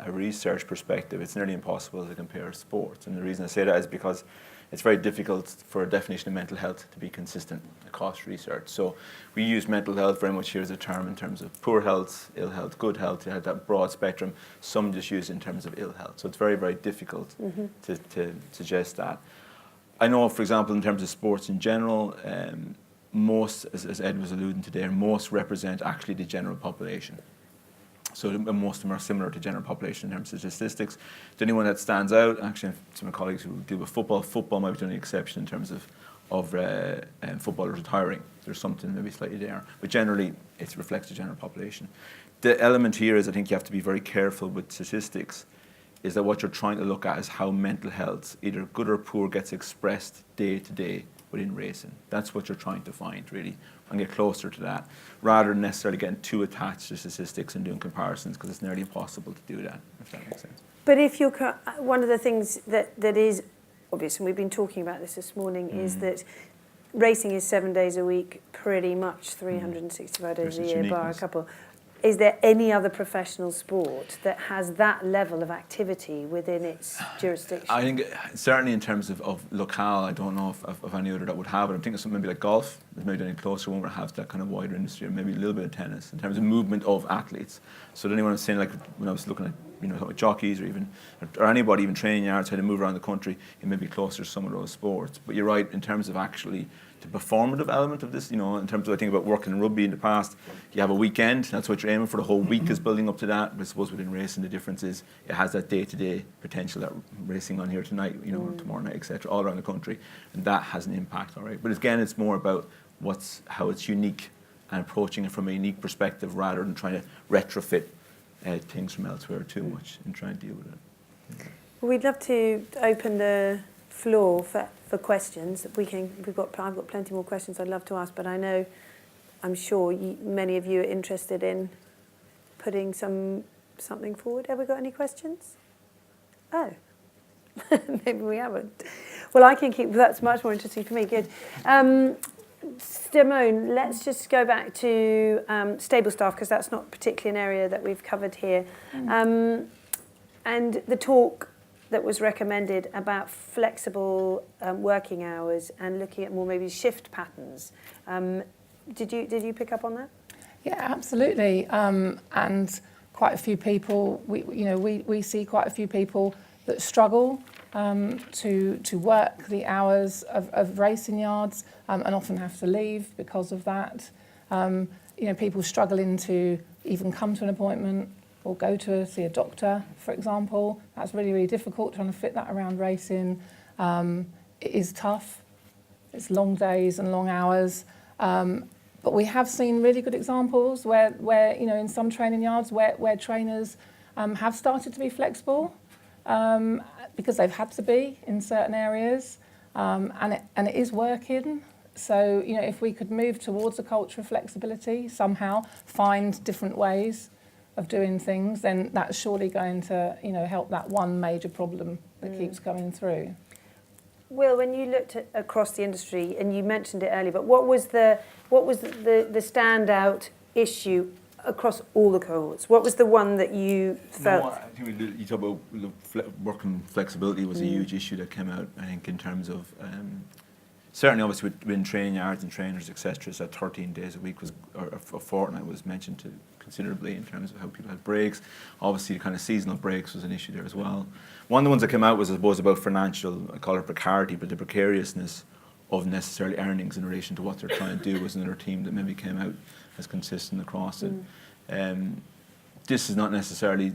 research perspective, it's nearly impossible to compare sports. And the reason I say that is because it's very difficult for a definition of mental health to be consistent across research. So we use mental health very much here as a term in terms of poor health, ill health, good health. You have that broad spectrum. Some just use it in terms of ill health. So it's very, very difficult to suggest that. I know, for example, in terms of sports in general, most, as Ed was alluding to there, most represent actually the general population. So most of them are similar to general population in terms of statistics. The only one that stands out, actually, some of my colleagues who deal with football might be the only exception in terms of footballers retiring. There's something maybe slightly there. But generally, it reflects the general population. The element here is I think you have to be very careful with statistics, is that what you're trying to look at is how mental health, either good or poor, gets expressed day to day within racing. That's what you're trying to find, really, and get closer to that, rather than necessarily getting too attached to statistics and doing comparisons, because it's nearly impossible to do that, if that makes sense. But if you're, one of the things that is obvious, and we've been talking about this morning, is that racing is 7 days a week, pretty much 365 days a year, bar a couple. Is there any other professional sport that has that level of activity within its jurisdiction? I think certainly in terms of locale, I don't know of any other that would have it. I'm thinking something maybe like golf. There's maybe any closer one where it has that kind of wider industry, or maybe a little bit of tennis in terms of movement of athletes. So anyone was saying, like when I was looking at talking about jockeys or anybody even training yards, how to move around the country, it may be closer to some of those sports. But you're right in terms of actually the performative element of this, in terms of I think about working in rugby in the past, you have a weekend, that's what you're aiming for, the whole week is building up to that. But I suppose within racing the difference is it has that day-to-day potential, that racing on here tonight, or tomorrow night, etc., all around the country, and that has an impact, all right. But again, it's more about how it's unique and approaching it from a unique perspective rather than trying to retrofit things from elsewhere too much and try and deal with it. We'd love to open the floor for questions. I've got plenty more questions I'd love to ask, but I'm sure many of you are interested in putting something forward. Have we got any questions? Oh, maybe we haven't. Well, I can keep. That's much more interesting for me. Good. Simone, let's just go back to stable staff, because that's not particularly an area that we've covered here. And the talk that was recommended about flexible working hours and looking at more maybe shift patterns. Did you pick up on that? Yeah, absolutely. And quite a few people, we see quite a few people that struggle to work the hours of racing yards and often have to leave because of that. People struggling to even come to an appointment or go to see a doctor, for example. That's really, really difficult, trying to fit that around racing. It is tough. It's long days and long hours. But we have seen really good examples where in some training yards where trainers have started to be flexible because they've had to be in certain areas, and it is working. So, if we could move towards a culture of flexibility, somehow find different ways of doing things, then that's surely going to, help that one major problem that keeps coming through. Will, when you looked across the industry, and you mentioned it earlier, but what was the standout issue across all the cohorts? What was the one that you felt? No, I think you talk about working flexibility was a huge issue that came out, I think, in terms of certainly obviously within training yards and trainers, etc. So 13 days a week or a fortnight was mentioned to considerably in terms of how people had breaks. Obviously, the kind of seasonal breaks was an issue there as well. One of the ones that came out was, I suppose, about financial, I call it precarity, but the precariousness of necessarily earnings in relation to what they're trying to do was another theme that maybe came out as consistent across it. This is not necessarily,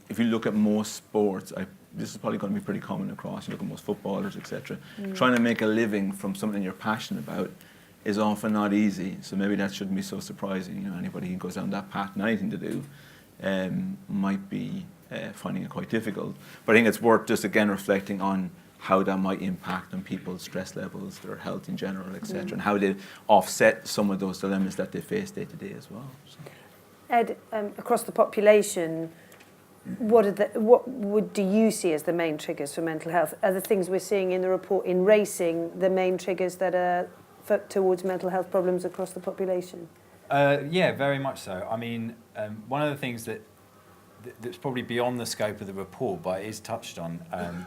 if you look at most sports, this is probably going to be pretty common across. You look at most footballers, etc. Trying to make a living from something you're passionate about is often not easy. So maybe that shouldn't be so surprising. Anybody who goes down that path and anything to do might be finding it quite difficult. But I think it's worth just again reflecting on how that might impact on people's stress levels, their health in general, etc., and how they offset some of those dilemmas that they face day to day as well. So. Ed, across the population, what do you see as the main triggers for mental health? Are the things we're seeing in the report in racing the main triggers that are towards mental health problems across the population? Yeah, very much so. I mean, one of the things that's probably beyond the scope of the report, but is touched on,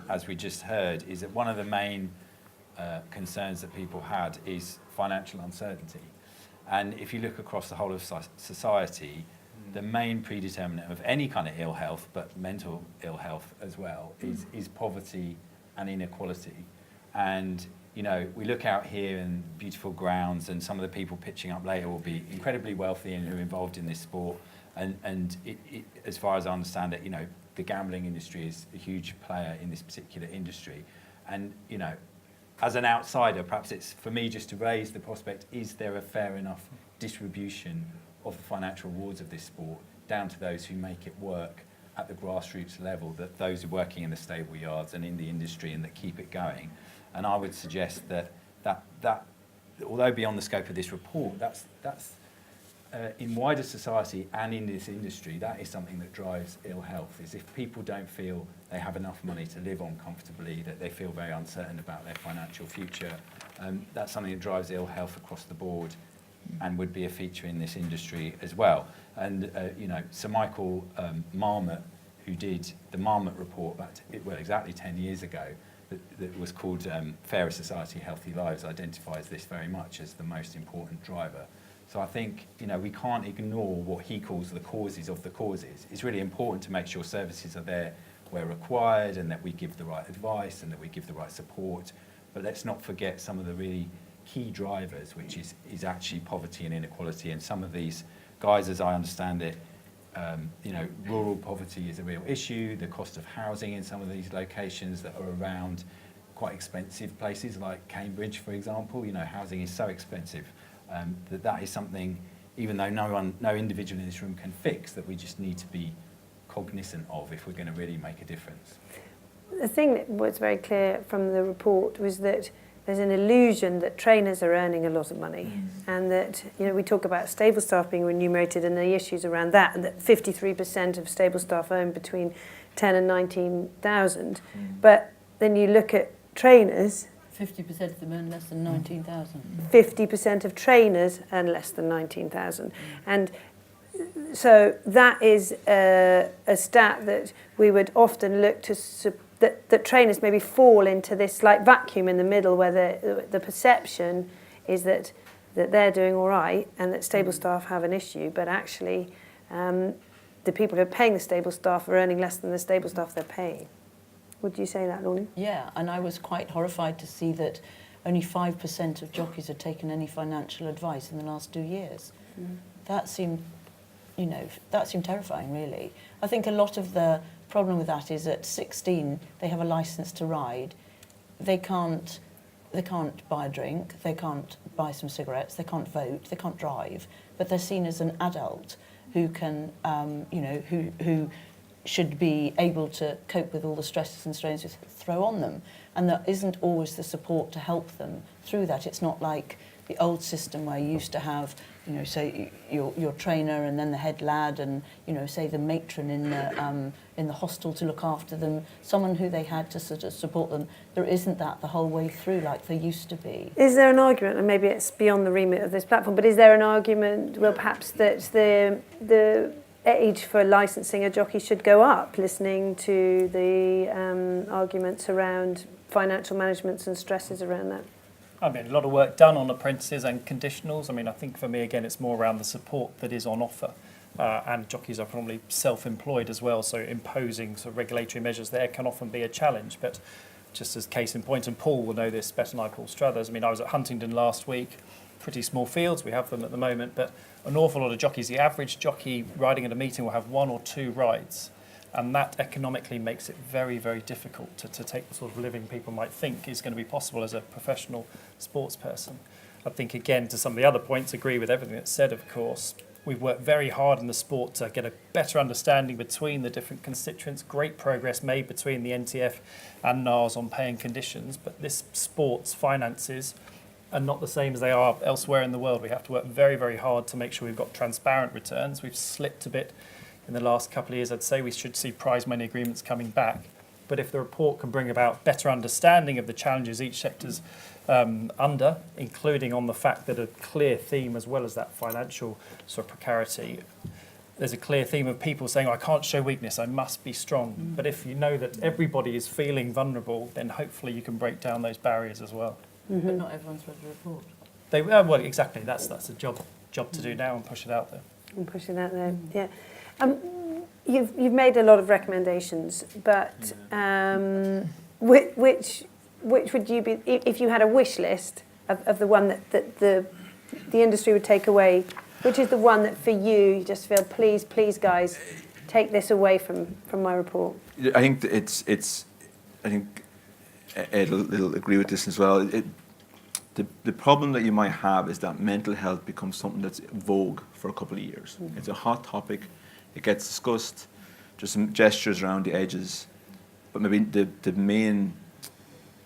as we just heard, is that one of the main concerns that people had is financial uncertainty. And if you look across the whole of society, the main predeterminant of any kind of ill health, but mental ill health as well, is poverty and inequality. And we look out here in beautiful grounds, and some of the people pitching up later will be incredibly wealthy and who are involved in this sport. And it, as far as I understand it, the gambling industry is a huge player in this particular industry. And, as an outsider, perhaps it's for me just to raise the prospect, is there a fair enough distribution of the financial rewards of this sport down to those who make it work at the grassroots level, that those who are working in the stable yards and in the industry and that keep it going? And I would suggest that that although beyond the scope of this report, that's in wider society and in this industry, that is something that drives ill health, is if people don't feel they have enough money to live on comfortably, that they feel very uncertain about their financial future. That's something that drives ill health across the board and would be a feature in this industry as well. And, Sir Michael Marmot, who did the Marmot report exactly 10 years ago, that was called Fairer Society, Healthy Lives, identifies this very much as the most important driver. So I think, we can't ignore what he calls the causes of the causes. It's really important to make sure services are there where required and that we give the right advice and that we give the right support. But let's not forget some of the really key drivers, which is actually poverty and inequality. And some of these guys, as I understand it, rural poverty is a real issue. The cost of housing in some of these locations that are around quite expensive places like Cambridge, for example, housing is so expensive. That is something, even though no individual in this room can fix, that we just need to be cognizant of if we're going to really make a difference. The thing that was very clear from the report was that there's an illusion that trainers are earning a lot of money, and that we talk about stable staff being remunerated and the issues around that, and that 53% of stable staff earn between 10 and 19,000. But then you look at trainers. 50% of them earn less than 19,000. 50% of trainers earn less than 19,000. And so that is a stat that we would often look to, that trainers maybe fall into this slight vacuum in the middle where the perception is that they're doing all right and that stable staff have an issue, but actually the people who are paying the stable staff are earning less than the stable staff they're paying. Would you say that, Lorna? Yeah, and I was quite horrified to see that only 5% of jockeys had taken any financial advice in the last 2 years. That seemed terrifying, really. I think a lot of the problem with that is at 16 they have a licence to ride. They can't buy a drink, they can't buy some cigarettes, they can't vote, they can't drive, but they're seen as an adult who can, who should be able to cope with all the stresses and strains we throw on them. And there isn't always the support to help them through that. It's not like the old system where you used to have, say your trainer and then the head lad and, say the matron in the hostel to look after them, someone who they had to sort of support them. There isn't that the whole way through like there used to be. Is there an argument, and maybe it's beyond the remit of this platform, but is there an argument, well, perhaps that the age for licensing a jockey should go up, listening to the arguments around financial management and stresses around that? I mean, a lot of work done on apprentices and conditionals. I mean, I think for me, again, it's more around the support that is on offer. And jockeys are probably self-employed as well, so imposing sort of regulatory measures there can often be a challenge. But just as case in point, and Paul will know this better than I, Paul Struthers, I mean, I was at Huntingdon last week, pretty small fields, we have them at the moment, but an awful lot of jockeys. The average jockey riding at a meeting will have 1 or 2 rides, and that economically makes it very, very difficult to take the sort of living people might think is going to be possible as a professional sports person. I think, again, to some of the other points, agree with everything that's said, of course. We've worked very hard in the sport to get a better understanding between the different constituents. Great progress made between the NTF and NARS on paying conditions, but this sport's finances are not the same as they are elsewhere in the world. We have to work very, very hard to make sure we've got transparent returns. We've slipped a bit in the last couple of years. I'd say we should see prize money agreements coming back. But if the report can bring about better understanding of the challenges each sector's under, including on the fact that a clear theme as well as that financial sort of precarity, there's a clear theme of people saying, I can't show weakness, I must be strong. But if you know that everybody is feeling vulnerable, then hopefully you can break down those barriers as well. But not everyone's read the report. Well, exactly. That's a job to do now and push it out there. And push it out there, yeah. You've made a lot of recommendations, but which would you be, if you had a wish list of the one that the industry would take away, which is the one that for you just feel, please guys, take this away from my report? I think I think Ed will agree with this as well. The problem that you might have is that mental health becomes something that's vogue for a couple of years. It's a hot topic. It gets discussed. There's some gestures around the edges, but maybe the main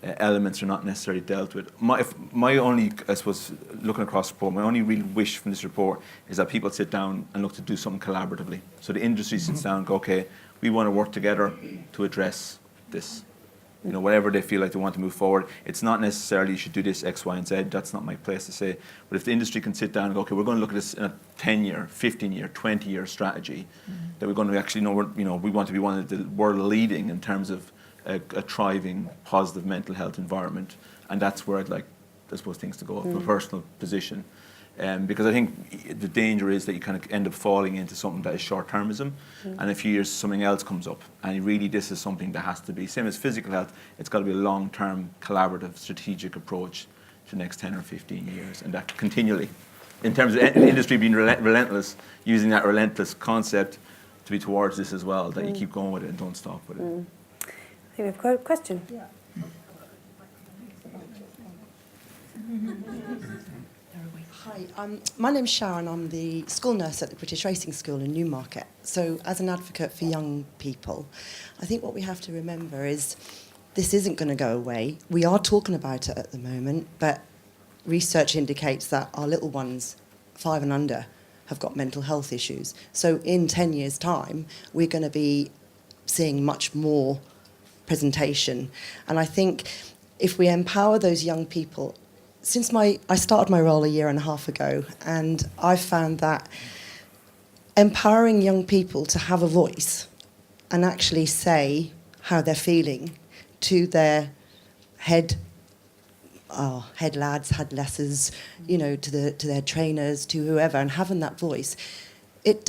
elements are not necessarily dealt with. My only, I suppose, looking across the report, my only real wish from this report is that people sit down and look to do something collaboratively. So the industry sits down and go, okay, we want to work together to address this. You know, whatever they feel like they want to move forward. It's not necessarily you should do this X, Y, and Z. That's not my place to say. But if the industry can sit down and go, okay, we're going to look at this in a 10-year, 15-year, 20-year strategy, that we're going to actually know, we want to be one of the world leading in terms of a thriving, positive mental health environment. And that's where I'd like, I suppose, things to go from a personal position. Because I think the danger is that you kind of end up falling into something that is short-termism, and in a few years something else comes up, and really this is something that has to be, same as physical health, it's got to be a long-term, collaborative, strategic approach to the next 10 or 15 years, and that continually, in terms of the industry being relentless, using that relentless concept to be towards this as well, that you keep going with it and don't stop with it. I think we've got a question. Hi, my name's Sharon. I'm the school nurse at the British Racing School in Newmarket. So as an advocate for young people, I think what we have to remember is this isn't going to go away. We are talking about it at the moment, but research indicates that our little ones, 5 and under, have got mental health issues. So in 10 years' time, we're going to be seeing much more presentation. And I think if we empower those young people, since I started my role a year and a half ago, and I found that empowering young people to have a voice and actually say how they're feeling to their head lads, head lasses, to their trainers, to whoever, and having that voice, it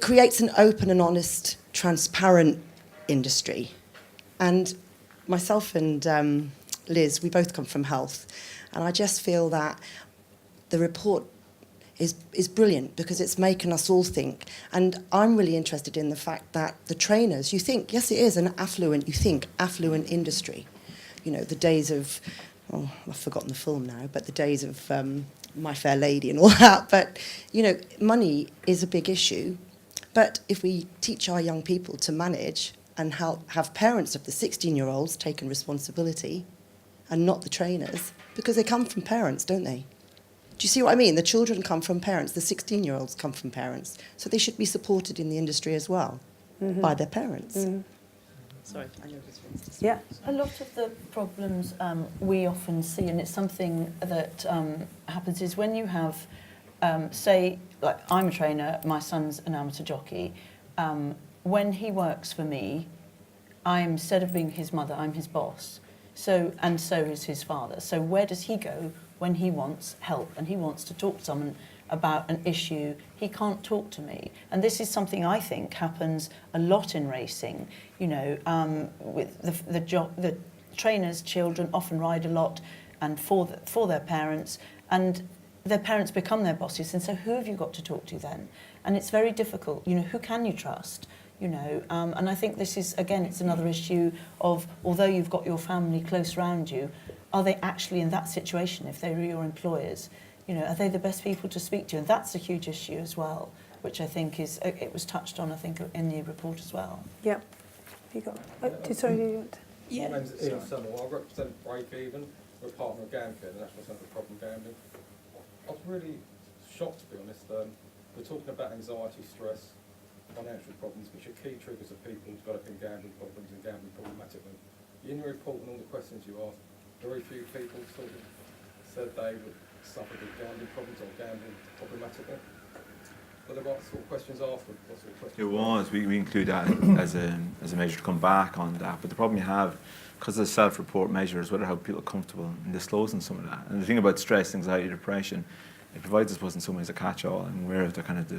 creates an open and honest, transparent industry. And myself and Liz, we both come from health, and I just feel that the report is brilliant because it's making us all think. And I'm really interested in the fact that the trainers, you think, yes, it is an affluent industry. The days of, I've forgotten the film now, but the days of My Fair Lady and all that. But, money is a big issue. But if we teach our young people to manage and have parents of the 16-year-olds taking responsibility, and not the trainers, because they come from parents, don't they? Do you see what I mean? The children come from parents, the 16-year-olds come from parents, so they should be supported in the industry as well by their parents. Sorry, I know this one's Yeah. A lot of the problems we often see, and it's something that happens, is when you have, say, like I'm a trainer, my son's an amateur jockey, when he works for me, instead of being his mother, I'm his boss. So is his father. So where does he go when he wants help and he wants to talk to someone about an issue? He can't talk to me. And this is something I think happens a lot in racing. With the trainers' children often ride a lot and for their parents, and their parents become their bosses. And so who have you got to talk to then? And it's very difficult. Who can you trust? And I think this is, again, it's another issue of, although you've got your family close around you, are they actually in that situation if they were your employers? Are they the best people to speak to? And that's a huge issue as well, which I think it was touched on, I think, in the report as well. Yeah. You got, sorry, you want to? Yeah. My name's Ian Summerall. I represent Break Even. We're a partner of GamCare, the National Centre for Problem Gambling. I was really shocked, to be honest. We're talking about anxiety, stress, financial problems, which are key triggers of people developing gambling problems and gambling problematically. In your report and all the questions you asked, very few people sort of said they would suffer with gambling problems or gambling problematically. But there were sort of questions after. What sort of questions? It was. We include that as a measure to come back on that. But the problem you have, because of the self-report measures, whether how people are comfortable in disclosing some of that. And the thing about stress, anxiety, depression, it provides, I suppose, in some ways a catch-all, and we're aware of the kind of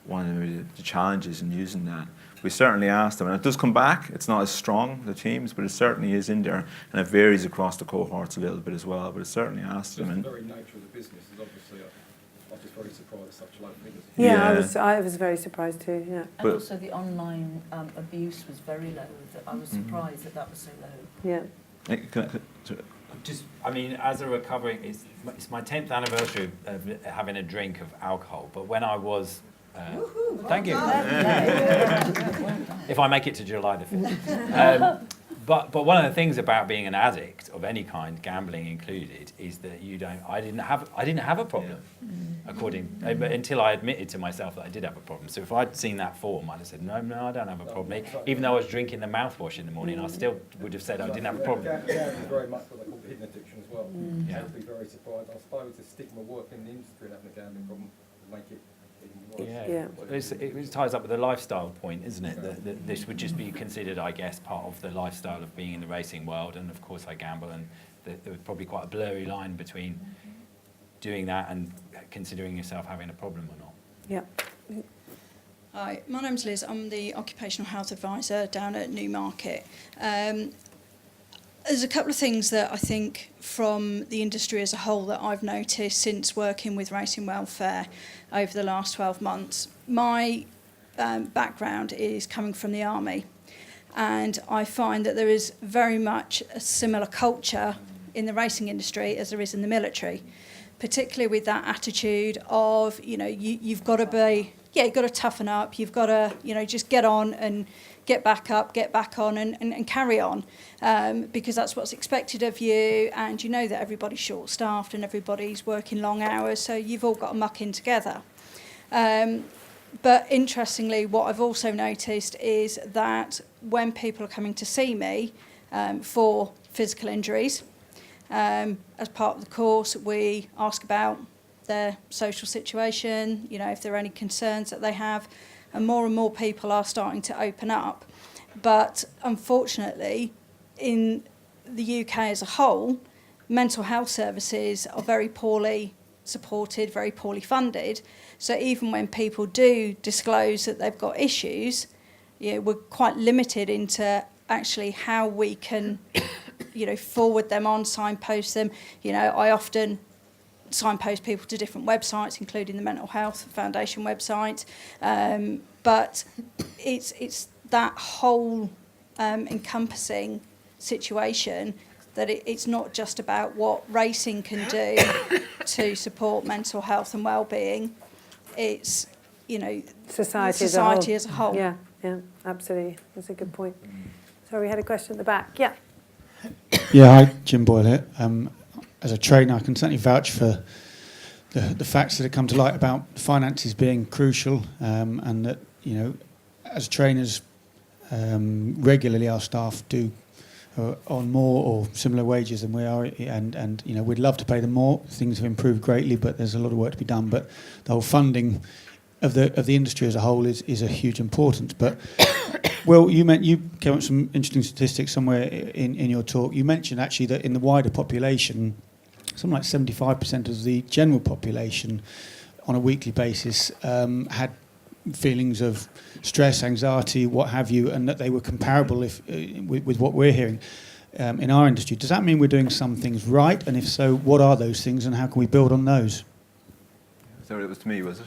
one of the challenges in using that. We certainly asked them, and it does come back. It's not as strong, the teams, but it certainly is in there, and it varies across the cohorts a little bit as well, but it certainly asked them. The very nature of the business is obviously, I was just very surprised at such low figures. Yeah, I was very surprised too, yeah. And also the online abuse was very low. I was surprised that was so low. Yeah. As a recovering, it's my 10th anniversary of having a drink of alcohol, but when I was thank you. If I make it to July the 5th. But one of the things about being an addict of any kind, gambling included, is that I didn't have a problem, until I admitted to myself that I did have a problem. So if I'd seen that form, I'd have said, no, I don't have a problem. Even though I was drinking the mouthwash in the morning, I still would have said I didn't have a problem. Gambling is very much what they call hidden addiction as well. Yeah. I'd be very surprised. I suppose the stigma working in the industry and having a gambling problem would make it even worse. It ties up with the lifestyle point, isn't it? That this would just be considered, I guess, part of the lifestyle of being in the racing world. And of course, I gamble, and there was probably quite a blurry line between doing that and considering yourself having a problem or not. Yeah. Hi, my name's Liz. I'm the Occupational Health Advisor down at Newmarket. There's a couple of things that I think from the industry as a whole that I've noticed since working with Racing Welfare over the last 12 months. My background is coming from the Army, and I find that there is very much a similar culture in the racing industry as there is in the military, particularly with that attitude of, you've got to be, you've got to toughen up, you've got to, just get on and get back up, get back on and carry on, because that's what's expected of you, and you know that everybody's short-staffed and everybody's working long hours, so you've all got to muck in together. But interestingly, what I've also noticed is that when people are coming to see me for physical injuries, as part of the course, we ask about their social situation, if there are any concerns that they have, and more people are starting to open up. But unfortunately, in the UK as a whole, mental health services are very poorly supported, very poorly funded. So even when people do disclose that they've got issues, we're quite limited into actually how we can, forward them on, signpost them. I often signpost people to different websites, including the Mental Health Foundation website. But it's that whole encompassing situation that it's not just about what racing can do to support mental health and well-being. It's, Society as a whole. Yeah, absolutely. That's a good point. So we had a question at the back. Yeah. Yeah, hi, Jim Boyle here. As a trainer, I can certainly vouch for the facts that have come to light about finances being crucial, and that, as trainers, regularly our staff do on more or similar wages than we are, and we'd love to pay them more. Things have improved greatly, but there's a lot of work to be done. But the whole funding of the industry as a whole is a huge importance. But Will, you came up with some interesting statistics somewhere in your talk. You mentioned actually that in the wider population, something like 75% of the general population on a weekly basis had feelings of stress, anxiety, what have you, and that they were comparable with what we're hearing in our industry. Does that mean we're doing some things right? And if so, what are those things and how can we build on those? Sorry, it was to me, was it?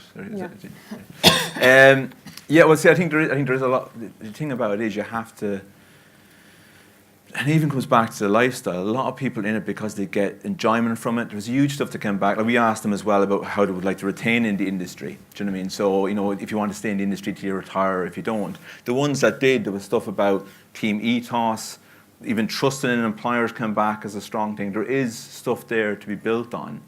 Yeah. Yeah, well, see, I think there is a lot. The thing about it is you have to, and it even comes back to the lifestyle. A lot of people in it because they get enjoyment from it. There's huge stuff that came back. Like we asked them as well about how they would like to retain in the industry. Do you know what I mean? So, if you want to stay in the industry till you retire, or if you don't. The ones that did, there was stuff about team ethos, even trusting in employers came back as a strong thing. There is stuff there to be built on.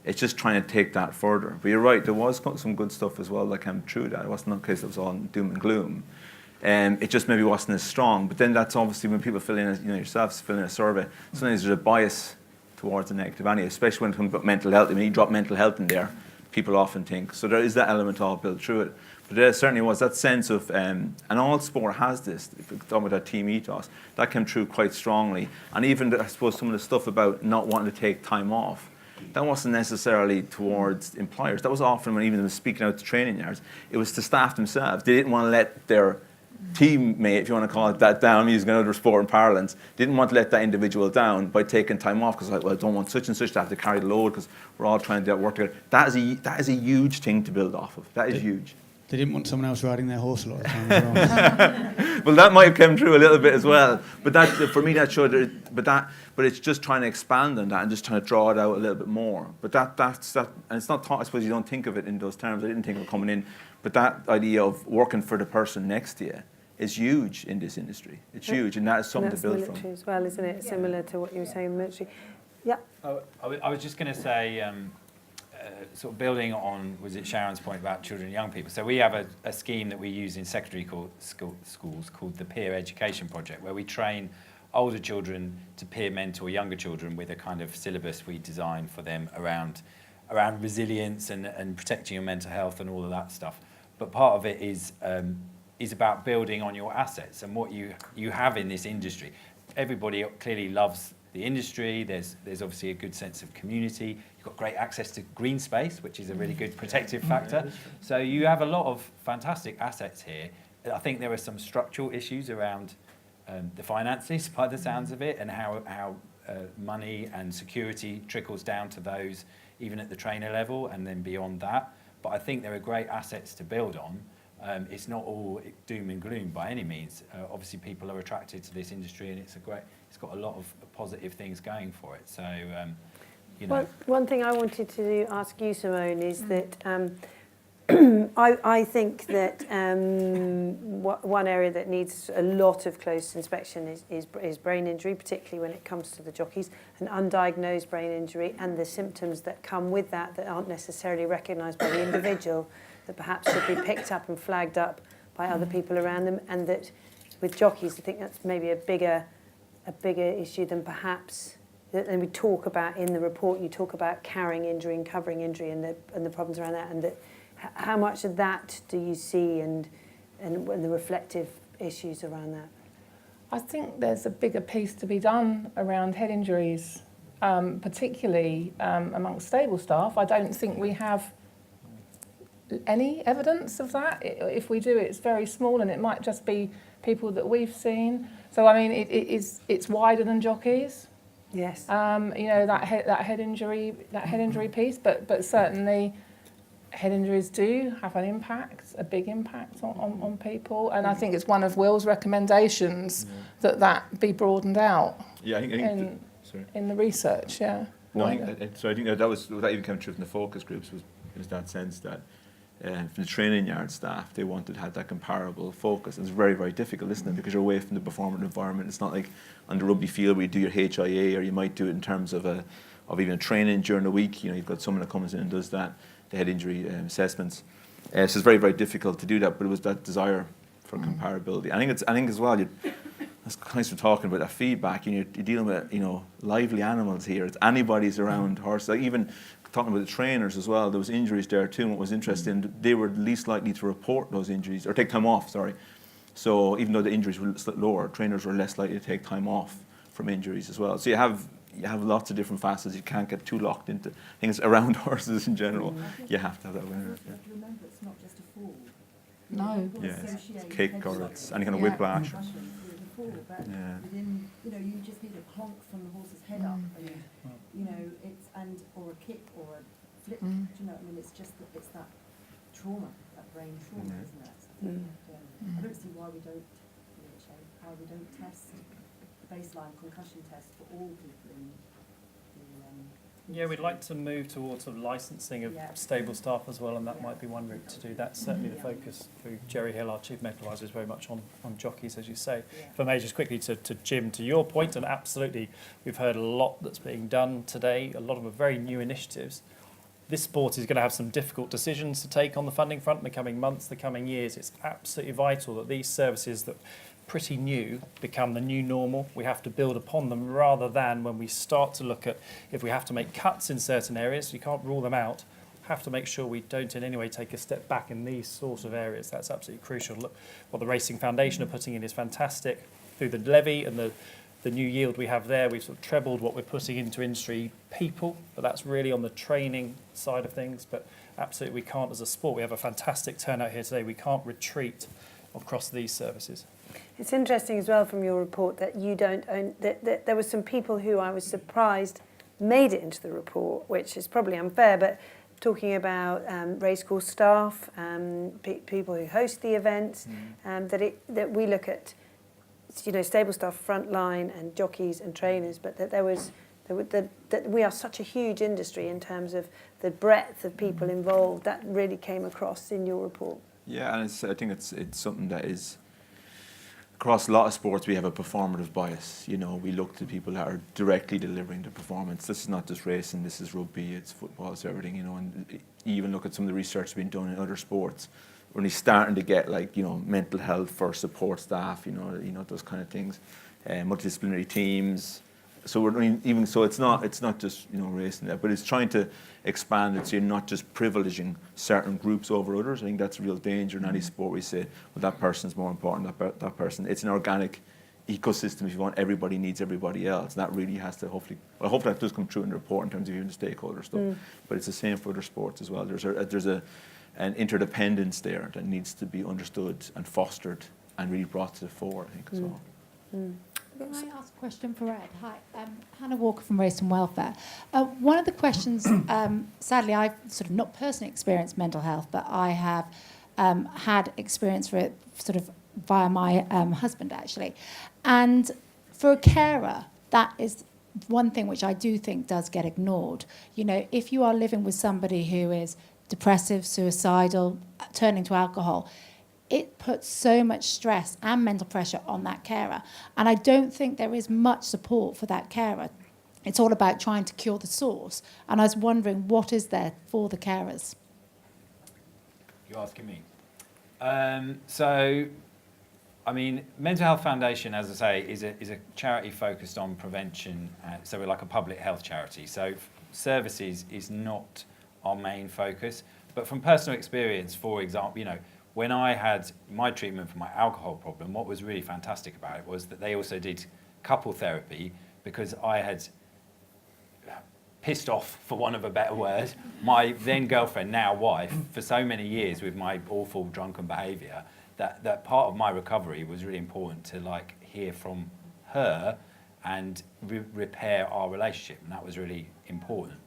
It's just trying to take that further. But you're right, there was some good stuff as well that came through that. It wasn't a case it was all doom and gloom. It just maybe wasn't as strong. But then that's obviously when people fill in, yourselves fill in a survey, sometimes there's a bias towards the negative anyway, especially when it comes about mental health. I mean, you drop mental health in there, people often think. So there is that element all built through it. But there certainly was that sense of, and all sport has this, if you're talking about that team ethos, that came through quite strongly. And even, I suppose, some of the stuff about not wanting to take time off, that wasn't necessarily towards employers. That was often when even them speaking out to training yards, it was to staff themselves. They didn't want to let their teammate, if you want to call it that, down, using another sport in parlance, didn't want to let that individual down by taking time off because, I don't want such and such to have to carry the load because we're all trying to do that work together. That is a huge thing to build off of. That is huge. They didn't want someone else riding their horse a lot of the time as well. Well, that might have come true a little bit as well. But that, for me, that showed. But it's just trying to expand on that and just trying to draw it out a little bit more. But that's and it's not taught. I suppose you don't think of it in those terms. I didn't think of it coming in. But that idea of working for the person next to you is huge in this industry. It's huge, and that is something That's to build military from. as well, isn't it? Similar to what you were saying, military. Yeah. I was just going to say, sort of building on, was it Sharon's point about children and young people? So we have a scheme that we use in secondary schools called the Peer Education Project, where we train older children to peer mentor younger children with a kind of syllabus we design for them around resilience and protecting your mental health and all of that stuff. But part of it is about building on your assets and what you have in this industry. Everybody clearly loves the industry. There's obviously a good sense of community. You've got great access to green space, which is a really good protective factor. So you have a lot of fantastic assets here. I think there are some structural issues around the finances, by the sounds of it, and how money and security trickles down to those, even at the trainer level and then beyond that. But I think there are great assets to build on. It's not all doom and gloom by any means. Obviously, people are attracted to this industry, and it's got a lot of positive things going for it. So, you know. Well, one thing I wanted to ask you, Simone, is that I think that one area that needs a lot of close inspection is brain injury, particularly when it comes to the jockeys, an undiagnosed brain injury and the symptoms that come with that aren't necessarily recognised by the individual, that perhaps should be picked up and flagged up by other people around them, and that with jockeys, I think that's maybe a bigger issue than perhaps. And we talk about in the report, you talk about carrying injury and covering injury and the problems around that, and that how much of that do you see and the reflective issues around that? I think there's a bigger piece to be done around head injuries, particularly amongst stable staff. I don't think we have any evidence of that. If we do, it's very small, and it might just be people that we've seen. So I mean, it's wider than jockeys. Yes. You know, that head injury piece, but certainly head injuries do have an impact, a big impact on people, and I think it's one of Will's recommendations that be broadened out. Yeah, I think in the research. Yeah. No, I think that even came true from the focus groups was that sense that from the training yard staff, they wanted to have that comparable focus. It's very, very difficult, isn't it? Because you're away from the performance environment. It's not like on the rugby field where you do your HIA, or you might do it in terms of even a training during the week. You know, you've got someone that comes in and does that, the head injury assessments. So it's very, very difficult to do that. But it was that desire for comparability. I think as well. That's nice for talking about that feedback. You're dealing with lively animals here. It's anybody's around horses. Like even talking about the trainers as well, there was injuries there too. And what was interesting, they were least likely to report those injuries or take time off. Sorry. So even though the injuries were lower, trainers were less likely to take time off from injuries as well. So you have lots of different facets. You can't get too locked into things around horses in general. You have to have that awareness. You have to remember, it's not just a fall. No. Yeah, it's kick or it's any kind of whiplash. But within, you just need a clonk from the horse's head up, and or a kick or a flip. Do you know? I mean, it's that trauma, that brain trauma, isn't it? So I don't see why we don't test the baseline concussion test for all people in the. Yeah, we'd like to move towards sort of licensing of stable staff as well, and that might be one route to do that. Certainly the focus through Jerry Hill, our Chief Medical Advisor, is very much on jockeys, as you say. If I may just quickly to Jim, to your point, and absolutely we've heard a lot that's being done today, a lot of them are very new initiatives. This sport is going to have some difficult decisions to take on the funding front in the coming months, the coming years. It's absolutely vital that these services that pretty new become the new normal. We have to build upon them rather than when we start to look at if we have to make cuts in certain areas, you can't rule them out, have to make sure we don't in any way take a step back in these sorts of areas. That's absolutely crucial. Look, what the Racing Foundation are putting in is fantastic. Through the levy and the new yield we have there, we've sort of trebled what we're putting into industry people, but that's really on the training side of things. But absolutely we can't, as a sport, we have a fantastic turnout here today. We can't retreat across these services. It's interesting as well from your report that you don't own, that there were some people who I was surprised made it into the report, which is probably unfair, but talking about racecourse staff, people who host the events, that we look at, stable staff, frontline and jockeys and trainers, but that that we are such a huge industry in terms of the breadth of people involved. That really came across in your report. Yeah, and I think it's something that is across a lot of sports, we have a performative bias. You know, we look to people that are directly delivering the performance. This is not just racing, this is rugby, it's football, it's everything, you know, and you even look at some of the research being done in other sports. We're only starting to get, like, you know, mental health for support staff, you know, those kind of things, multidisciplinary teams. So we're even so it's not just, you know, racing there, but it's trying to expand it so you're not just privileging certain groups over others. I think that's a real danger in any sport. We say, well, that person's more important, that person. It's an organic ecosystem. If you want, everybody needs everybody else. And that really has to hopefully that does come true in the report in terms of even the stakeholder stuff. But it's the same for other sports as well. There's an interdependence there that needs to be understood and fostered and really brought to the fore, I think, as well. Can I ask a question for Ed? Hi, Hannah Walker from Race and Welfare. One of the questions, sadly, I've sort of not personally experienced mental health, but I have had experience for it sort of via my husband, actually. And for a carer, that is one thing which I do think does get ignored. You know, if you are living with somebody who is depressive, suicidal, turning to alcohol, it puts so much stress and mental pressure on that carer. And I don't think there is much support for that carer. It's all about trying to cure the source. And I was wondering, what is there for the carers? You're asking me. So, I mean, Mental Health Foundation, as I say, is a charity focused on prevention. So we're like a public health charity. So services is not our main focus. But from personal experience, for example, you know, when I had my treatment for my alcohol problem, what was really fantastic about it was that they also did couple therapy, because I had pissed off, for want of a better word, my then girlfriend, now wife, for so many years with my awful drunken behaviour, that part of my recovery was really important to, like, hear from her and repair our relationship, and that was really important.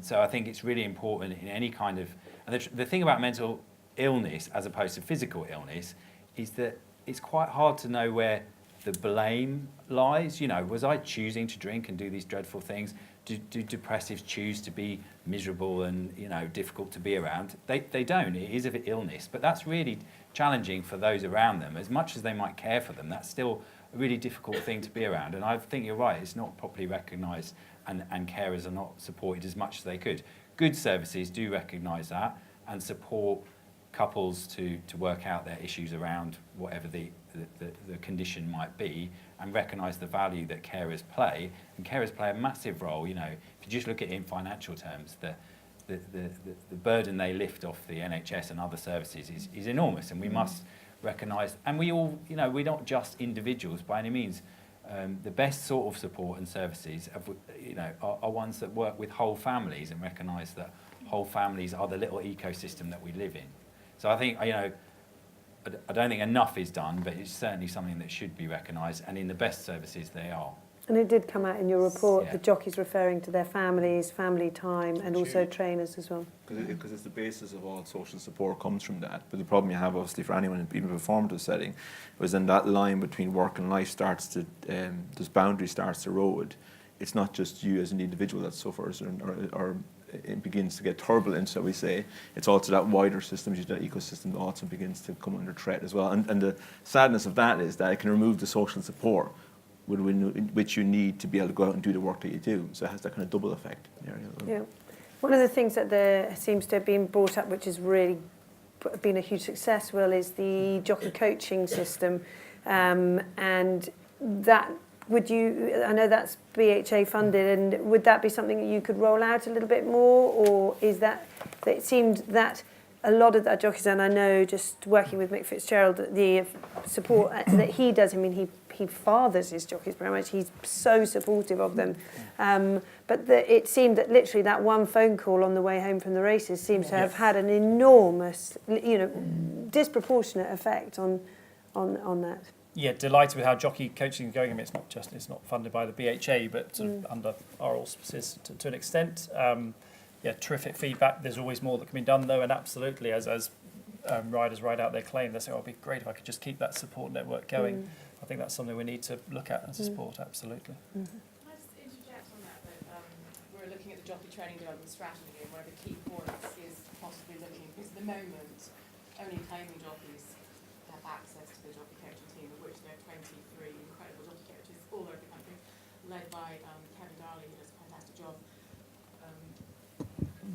So I think it's really important in any kind of, and the thing about mental illness as opposed to physical illness is that it's quite hard to know where the blame lies. You know, was I choosing to drink and do these dreadful things? Do depressives choose to be miserable and, you know, difficult to be around? They don't. It is an illness, but that's really challenging for those around them. As much as they might care for them, that's still a really difficult thing to be around. And I think you're right, it's not properly recognised, and carers are not supported as much as they could. Good services do recognise that and support couples to work out their issues around whatever the condition might be, and recognise the value that carers play. And carers play a massive role. You know, if you just look at it in financial terms, the burden they lift off the NHS and other services is enormous, and we must recognise, and we all, you know, we're not just individuals by any means. The best sort of support and services, you know, are ones that work with whole families and recognise that whole families are the little ecosystem that we live in. So I think, you know, I don't think enough is done, but it's certainly something that should be recognised, and in the best services they are. And it did come out in your report, Yeah. the jockeys referring to their families, family time, and also trainers as well. Because it's the basis of all social support comes from that. But the problem you have, obviously, for anyone in a performative setting, was then that line between work and life starts to, this boundary starts to erode. It's not just you as an individual that suffers, or it begins to get turbulent, shall we say. It's also that wider system, that ecosystem, that also begins to come under threat as well. And the sadness of that is that it can remove the social support which you need to be able to go out and do the work that you do. So it has that kind of double effect. Yeah. One of the things that there seems to have been brought up, which has really been a huge success, Will, is the jockey coaching system. And that, I know that's BHA funded, and would that be something that you could roll out a little bit more? Or is that it seemed that a lot of the jockeys, and I know just working with Mick Fitzgerald, the support that he does, I mean, he fathers his jockeys very much. He's so supportive of them. But it seemed that literally that one phone call on the way home from the races seems to have had an enormous, you know, disproportionate effect on that. Yeah, delighted with how jockey coaching is going. I mean, it's not funded by the BHA, but sort of under our auspices to an extent. Yeah, terrific feedback. There's always more that can be done, though, and absolutely, as riders ride out their claim, they say, "Oh, it'd be great if I could just keep that support network going." I think that's something we need to look at as a sport, absolutely. Can I just interject on that? We're looking at the jockey training development strategy, and one of the key points is possibly looking, because at the moment, only claiming jockeys have access to the jockey coaching team, of which there are led by Kevin Darley, who does a fantastic job.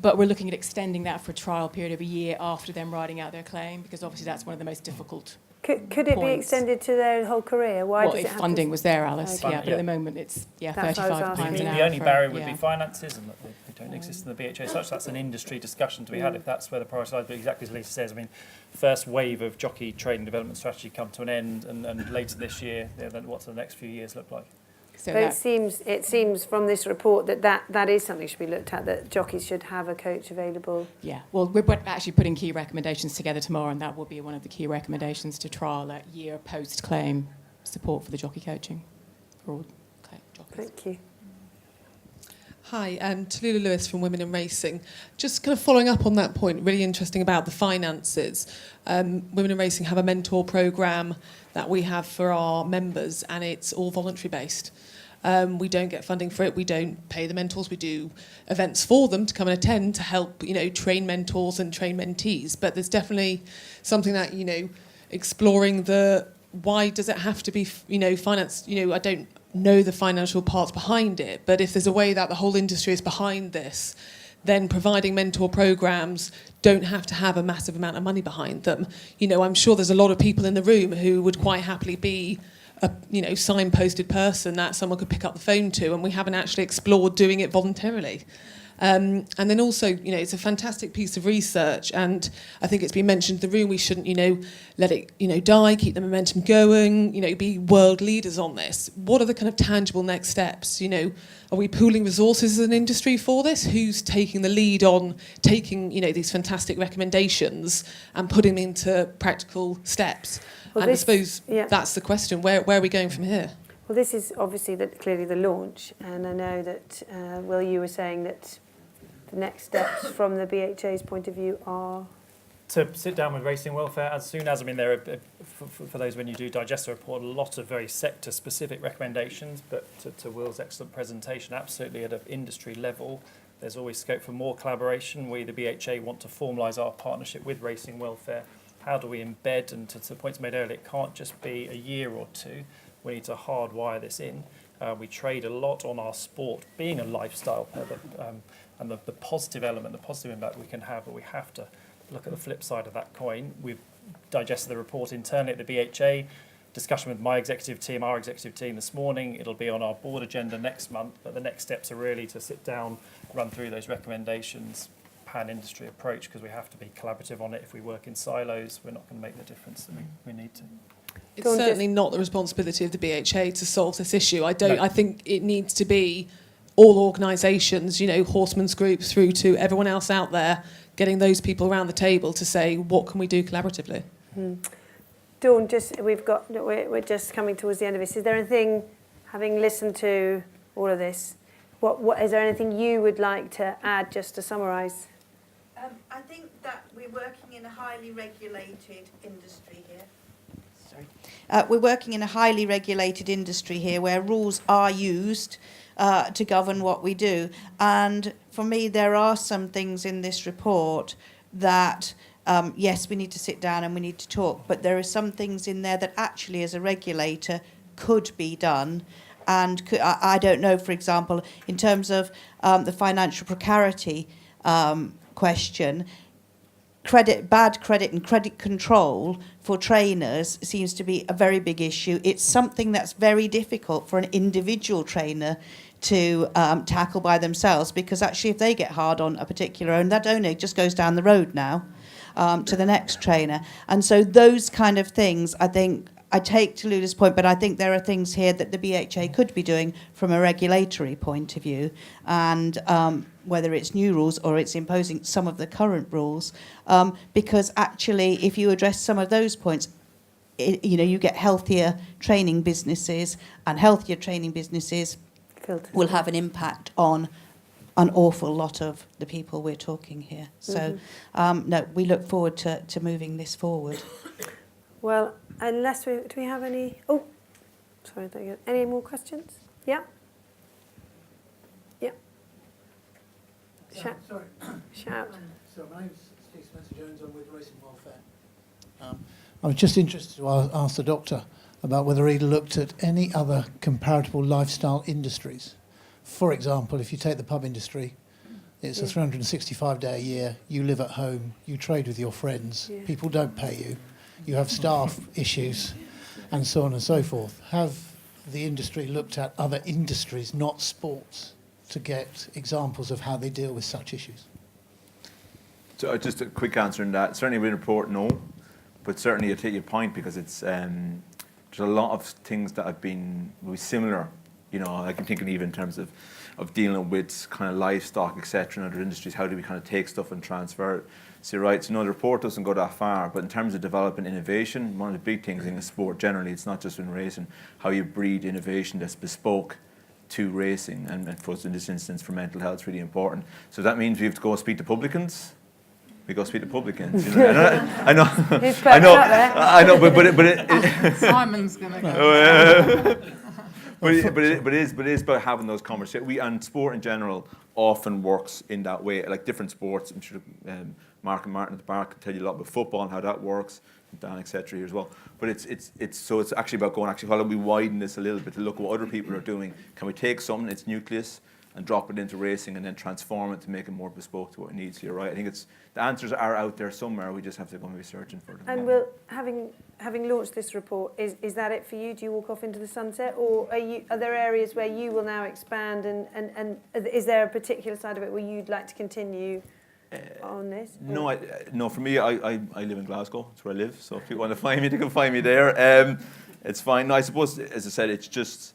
But we're looking at extending that for a trial period of a year after them writing out their claim, because obviously that's one of the most difficult. Could it be points. extended to their whole career? Why Well, does it if have funding to... was there, Alice, Okay. yeah, but at the moment it's, That's what I was £35 asking. an hour. The only for- barrier would yeah. be finances, and that they don't exist in the BHA as such. That's an industry discussion to be had if that's where the priority lies. But exactly as Lisa says, I mean, first wave of jockey training development strategy come to an end, and later this year, then what's the next few years look like? So But that, it seems from this report that is something should be looked at, that jockeys should have a coach available. yeah, well, we're actually putting key recommendations together tomorrow, and that will be one of the key recommendations to trial a year post-claim support for the jockey coaching for all jockeys. Thank you. Hi, Tallulah Lewis from Women in Racing. Just kind of following up on that point, really interesting about the finances. Women in Racing have a mentor programme that we have for our members, and it's all voluntary based. We don't get funding for it. We don't pay the mentors. We do events for them to come and attend to help, train mentors and train mentees. But there's definitely something that, exploring the why does it have to be, financed? I don't know the financial parts behind it, but if there's a way that the whole industry is behind this, then providing mentor programs don't have to have a massive amount of money behind them. I'm sure there's a lot of people in the room who would quite happily be a signposted person that someone could pick up the phone to, and we haven't actually explored doing it voluntarily. And then also, it's a fantastic piece of research, and I think it's been mentioned in the room, we shouldn't, let it, die, keep the momentum going, be world leaders on this. What are the kind of tangible next steps? Are we pooling resources as an industry for this? Who's taking the lead on taking, these fantastic recommendations and putting them into practical steps? Well, and I suppose that's the question. Where are we going from here? Well, this is obviously clearly the launch, and I know that, Will, you were saying that the next steps from the BHA's point of view are... To sit down with Racing Welfare as soon as, there are, for those when you do digest the report, a lot of very sector-specific recommendations, but to Will's excellent presentation, absolutely at an industry level, there's always scope for more collaboration. We, the BHA, want to formalise our partnership with Racing Welfare. How do we embed, and to the points made earlier, it can't just be a year or two. We need to hardwire this in. We trade a lot on our sport being a lifestyle, and the positive element, the positive impact we can have, but we have to look at the flip side of that coin. We've digested the report internally at the BHA, discussion with my executive team, our executive team this morning. It'll be on our board agenda next month, but the next steps are really to sit down, run through those recommendations, pan-industry approach, because we have to be collaborative on it. If we work in silos, we're not going to make the difference that we need to. It's certainly not the responsibility of the BHA to solve this issue. I think it needs to be all organisations, horsemen's groups through to everyone else out there, getting those people around the table to say, what can we do collaboratively? Dawn, we're just coming towards the end of this. Is there anything, having listened to all of this, what is there anything you would like to add, just to summarise? I think that we're working in a highly regulated industry here. We're working in a highly regulated industry here where rules are used to govern what we do. And for me, there are some things in this report that, yes, we need to sit down and we need to talk, but there are some things in there that actually, as a regulator, could be done. And I don't know, for example, in terms of the financial precarity question, bad credit and credit control for trainers seems to be a very big issue. It's something that's very difficult for an individual trainer to tackle by themselves, because actually if they get hard on a particular owner, that owner just goes down the road now to the next trainer. And so those kind of things, I think, I take Tallulah's point, but I think there are things here that the BHA could be doing from a regulatory point of view, and whether it's new rules or it's imposing some of the current rules, because actually if you address some of those points, you get healthier training businesses, and healthier training businesses will have an impact on an awful lot of the people we're talking here. So, no, we look forward to moving this forward. Well, do we have any... Oh, sorry, any more questions? Yeah? Yeah. Shout. So my name's Steve Spencer-Jones. I'm with Racing Welfare. I was just interested to ask the doctor, about whether he looked at any other comparable lifestyle industries. For example, if you take the pub industry, it's a 365-day a year, you live at home, you trade with your friends, people don't pay you, you have staff issues, and so on and so forth. Have the industry looked at other industries, not sports, to get examples of how they deal with such issues? So just a quick answer on that. Certainly with the report, no. But certainly I take your point, because it's there's a lot of things that have been similar. You know, I can think of even in terms of dealing with kind of livestock, etc., in other industries. How do we kind of take stuff and transfer it? So you're right. So no, the report doesn't go that far. But in terms of developing innovation, one of the big things in the sport generally, it's not just in racing, how you breed innovation that's bespoke to racing, and for us in this instance for mental health, it's really important. So that means we have to go speak to publicans. We go speak to publicans. You know, I know. I know. But Simon's going to go. But it is about having those conversations. And sport in general often works in that way. Like different sports, I'm sure Mark and Martin at the bar can tell you a lot about football and how that works, Dan, etc. here as well. But it's actually about going, why don't we widen this a little bit to look at what other people are doing? Can we take something, its nucleus, and drop it into racing and then transform it to make it more bespoke to what it needs? You're right. I think the answers are out there somewhere. We just have to go and be searching for them. And Will, having launched this report, is that it for you? Do you walk off into the sunset, or are there areas where you will now expand? And is there a particular side of it where you'd like to continue on this? No. For me, I live in Glasgow. That's where I live. So if people want to find me, they can find me there. It's fine. No, I suppose, as I said, it's just.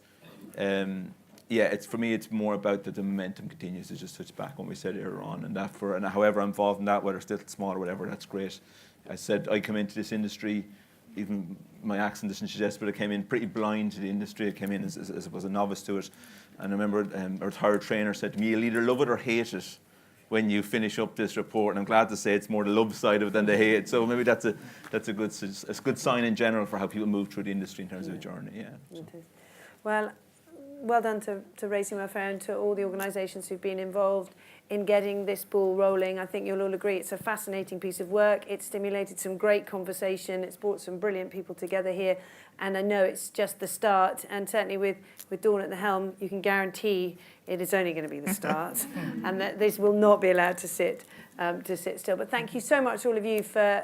It's for me. It's more about the momentum continues to just touch back on what we said earlier on, and however I'm involved in that, whether it's still small or whatever, that's great. I said I come into this industry, even my accent doesn't suggest, but I came in pretty blind to the industry. I came in as a novice to it, and I remember a retired trainer said to me, "You'll either love it or hate it when you finish up this report." And I'm glad to say it's more the love side of it than the hate. So maybe that's a good sign in general for how people move through the industry in terms of a journey. Yeah. It is. Well done to Racing Welfare and to all the organisations who've been involved in getting this ball rolling. I think you'll all agree it's a fascinating piece of work. It's stimulated some great conversation. It's brought some brilliant people together here. And I know it's just the start. And certainly with Dawn at the helm, you can guarantee it is only going to be the start. And that this will not be allowed to sit still. But thank you so much, all of you, for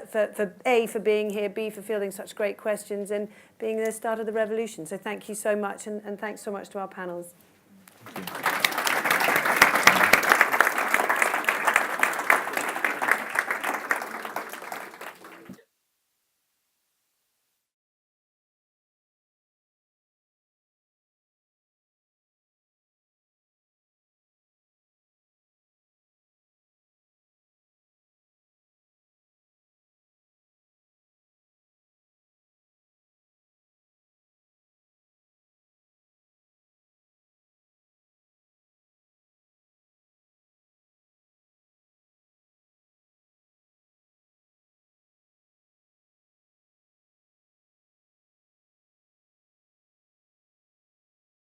A, for being here, B, for fielding such great questions, and being the start of the revolution. So thank you so much, and thanks so much to our panels.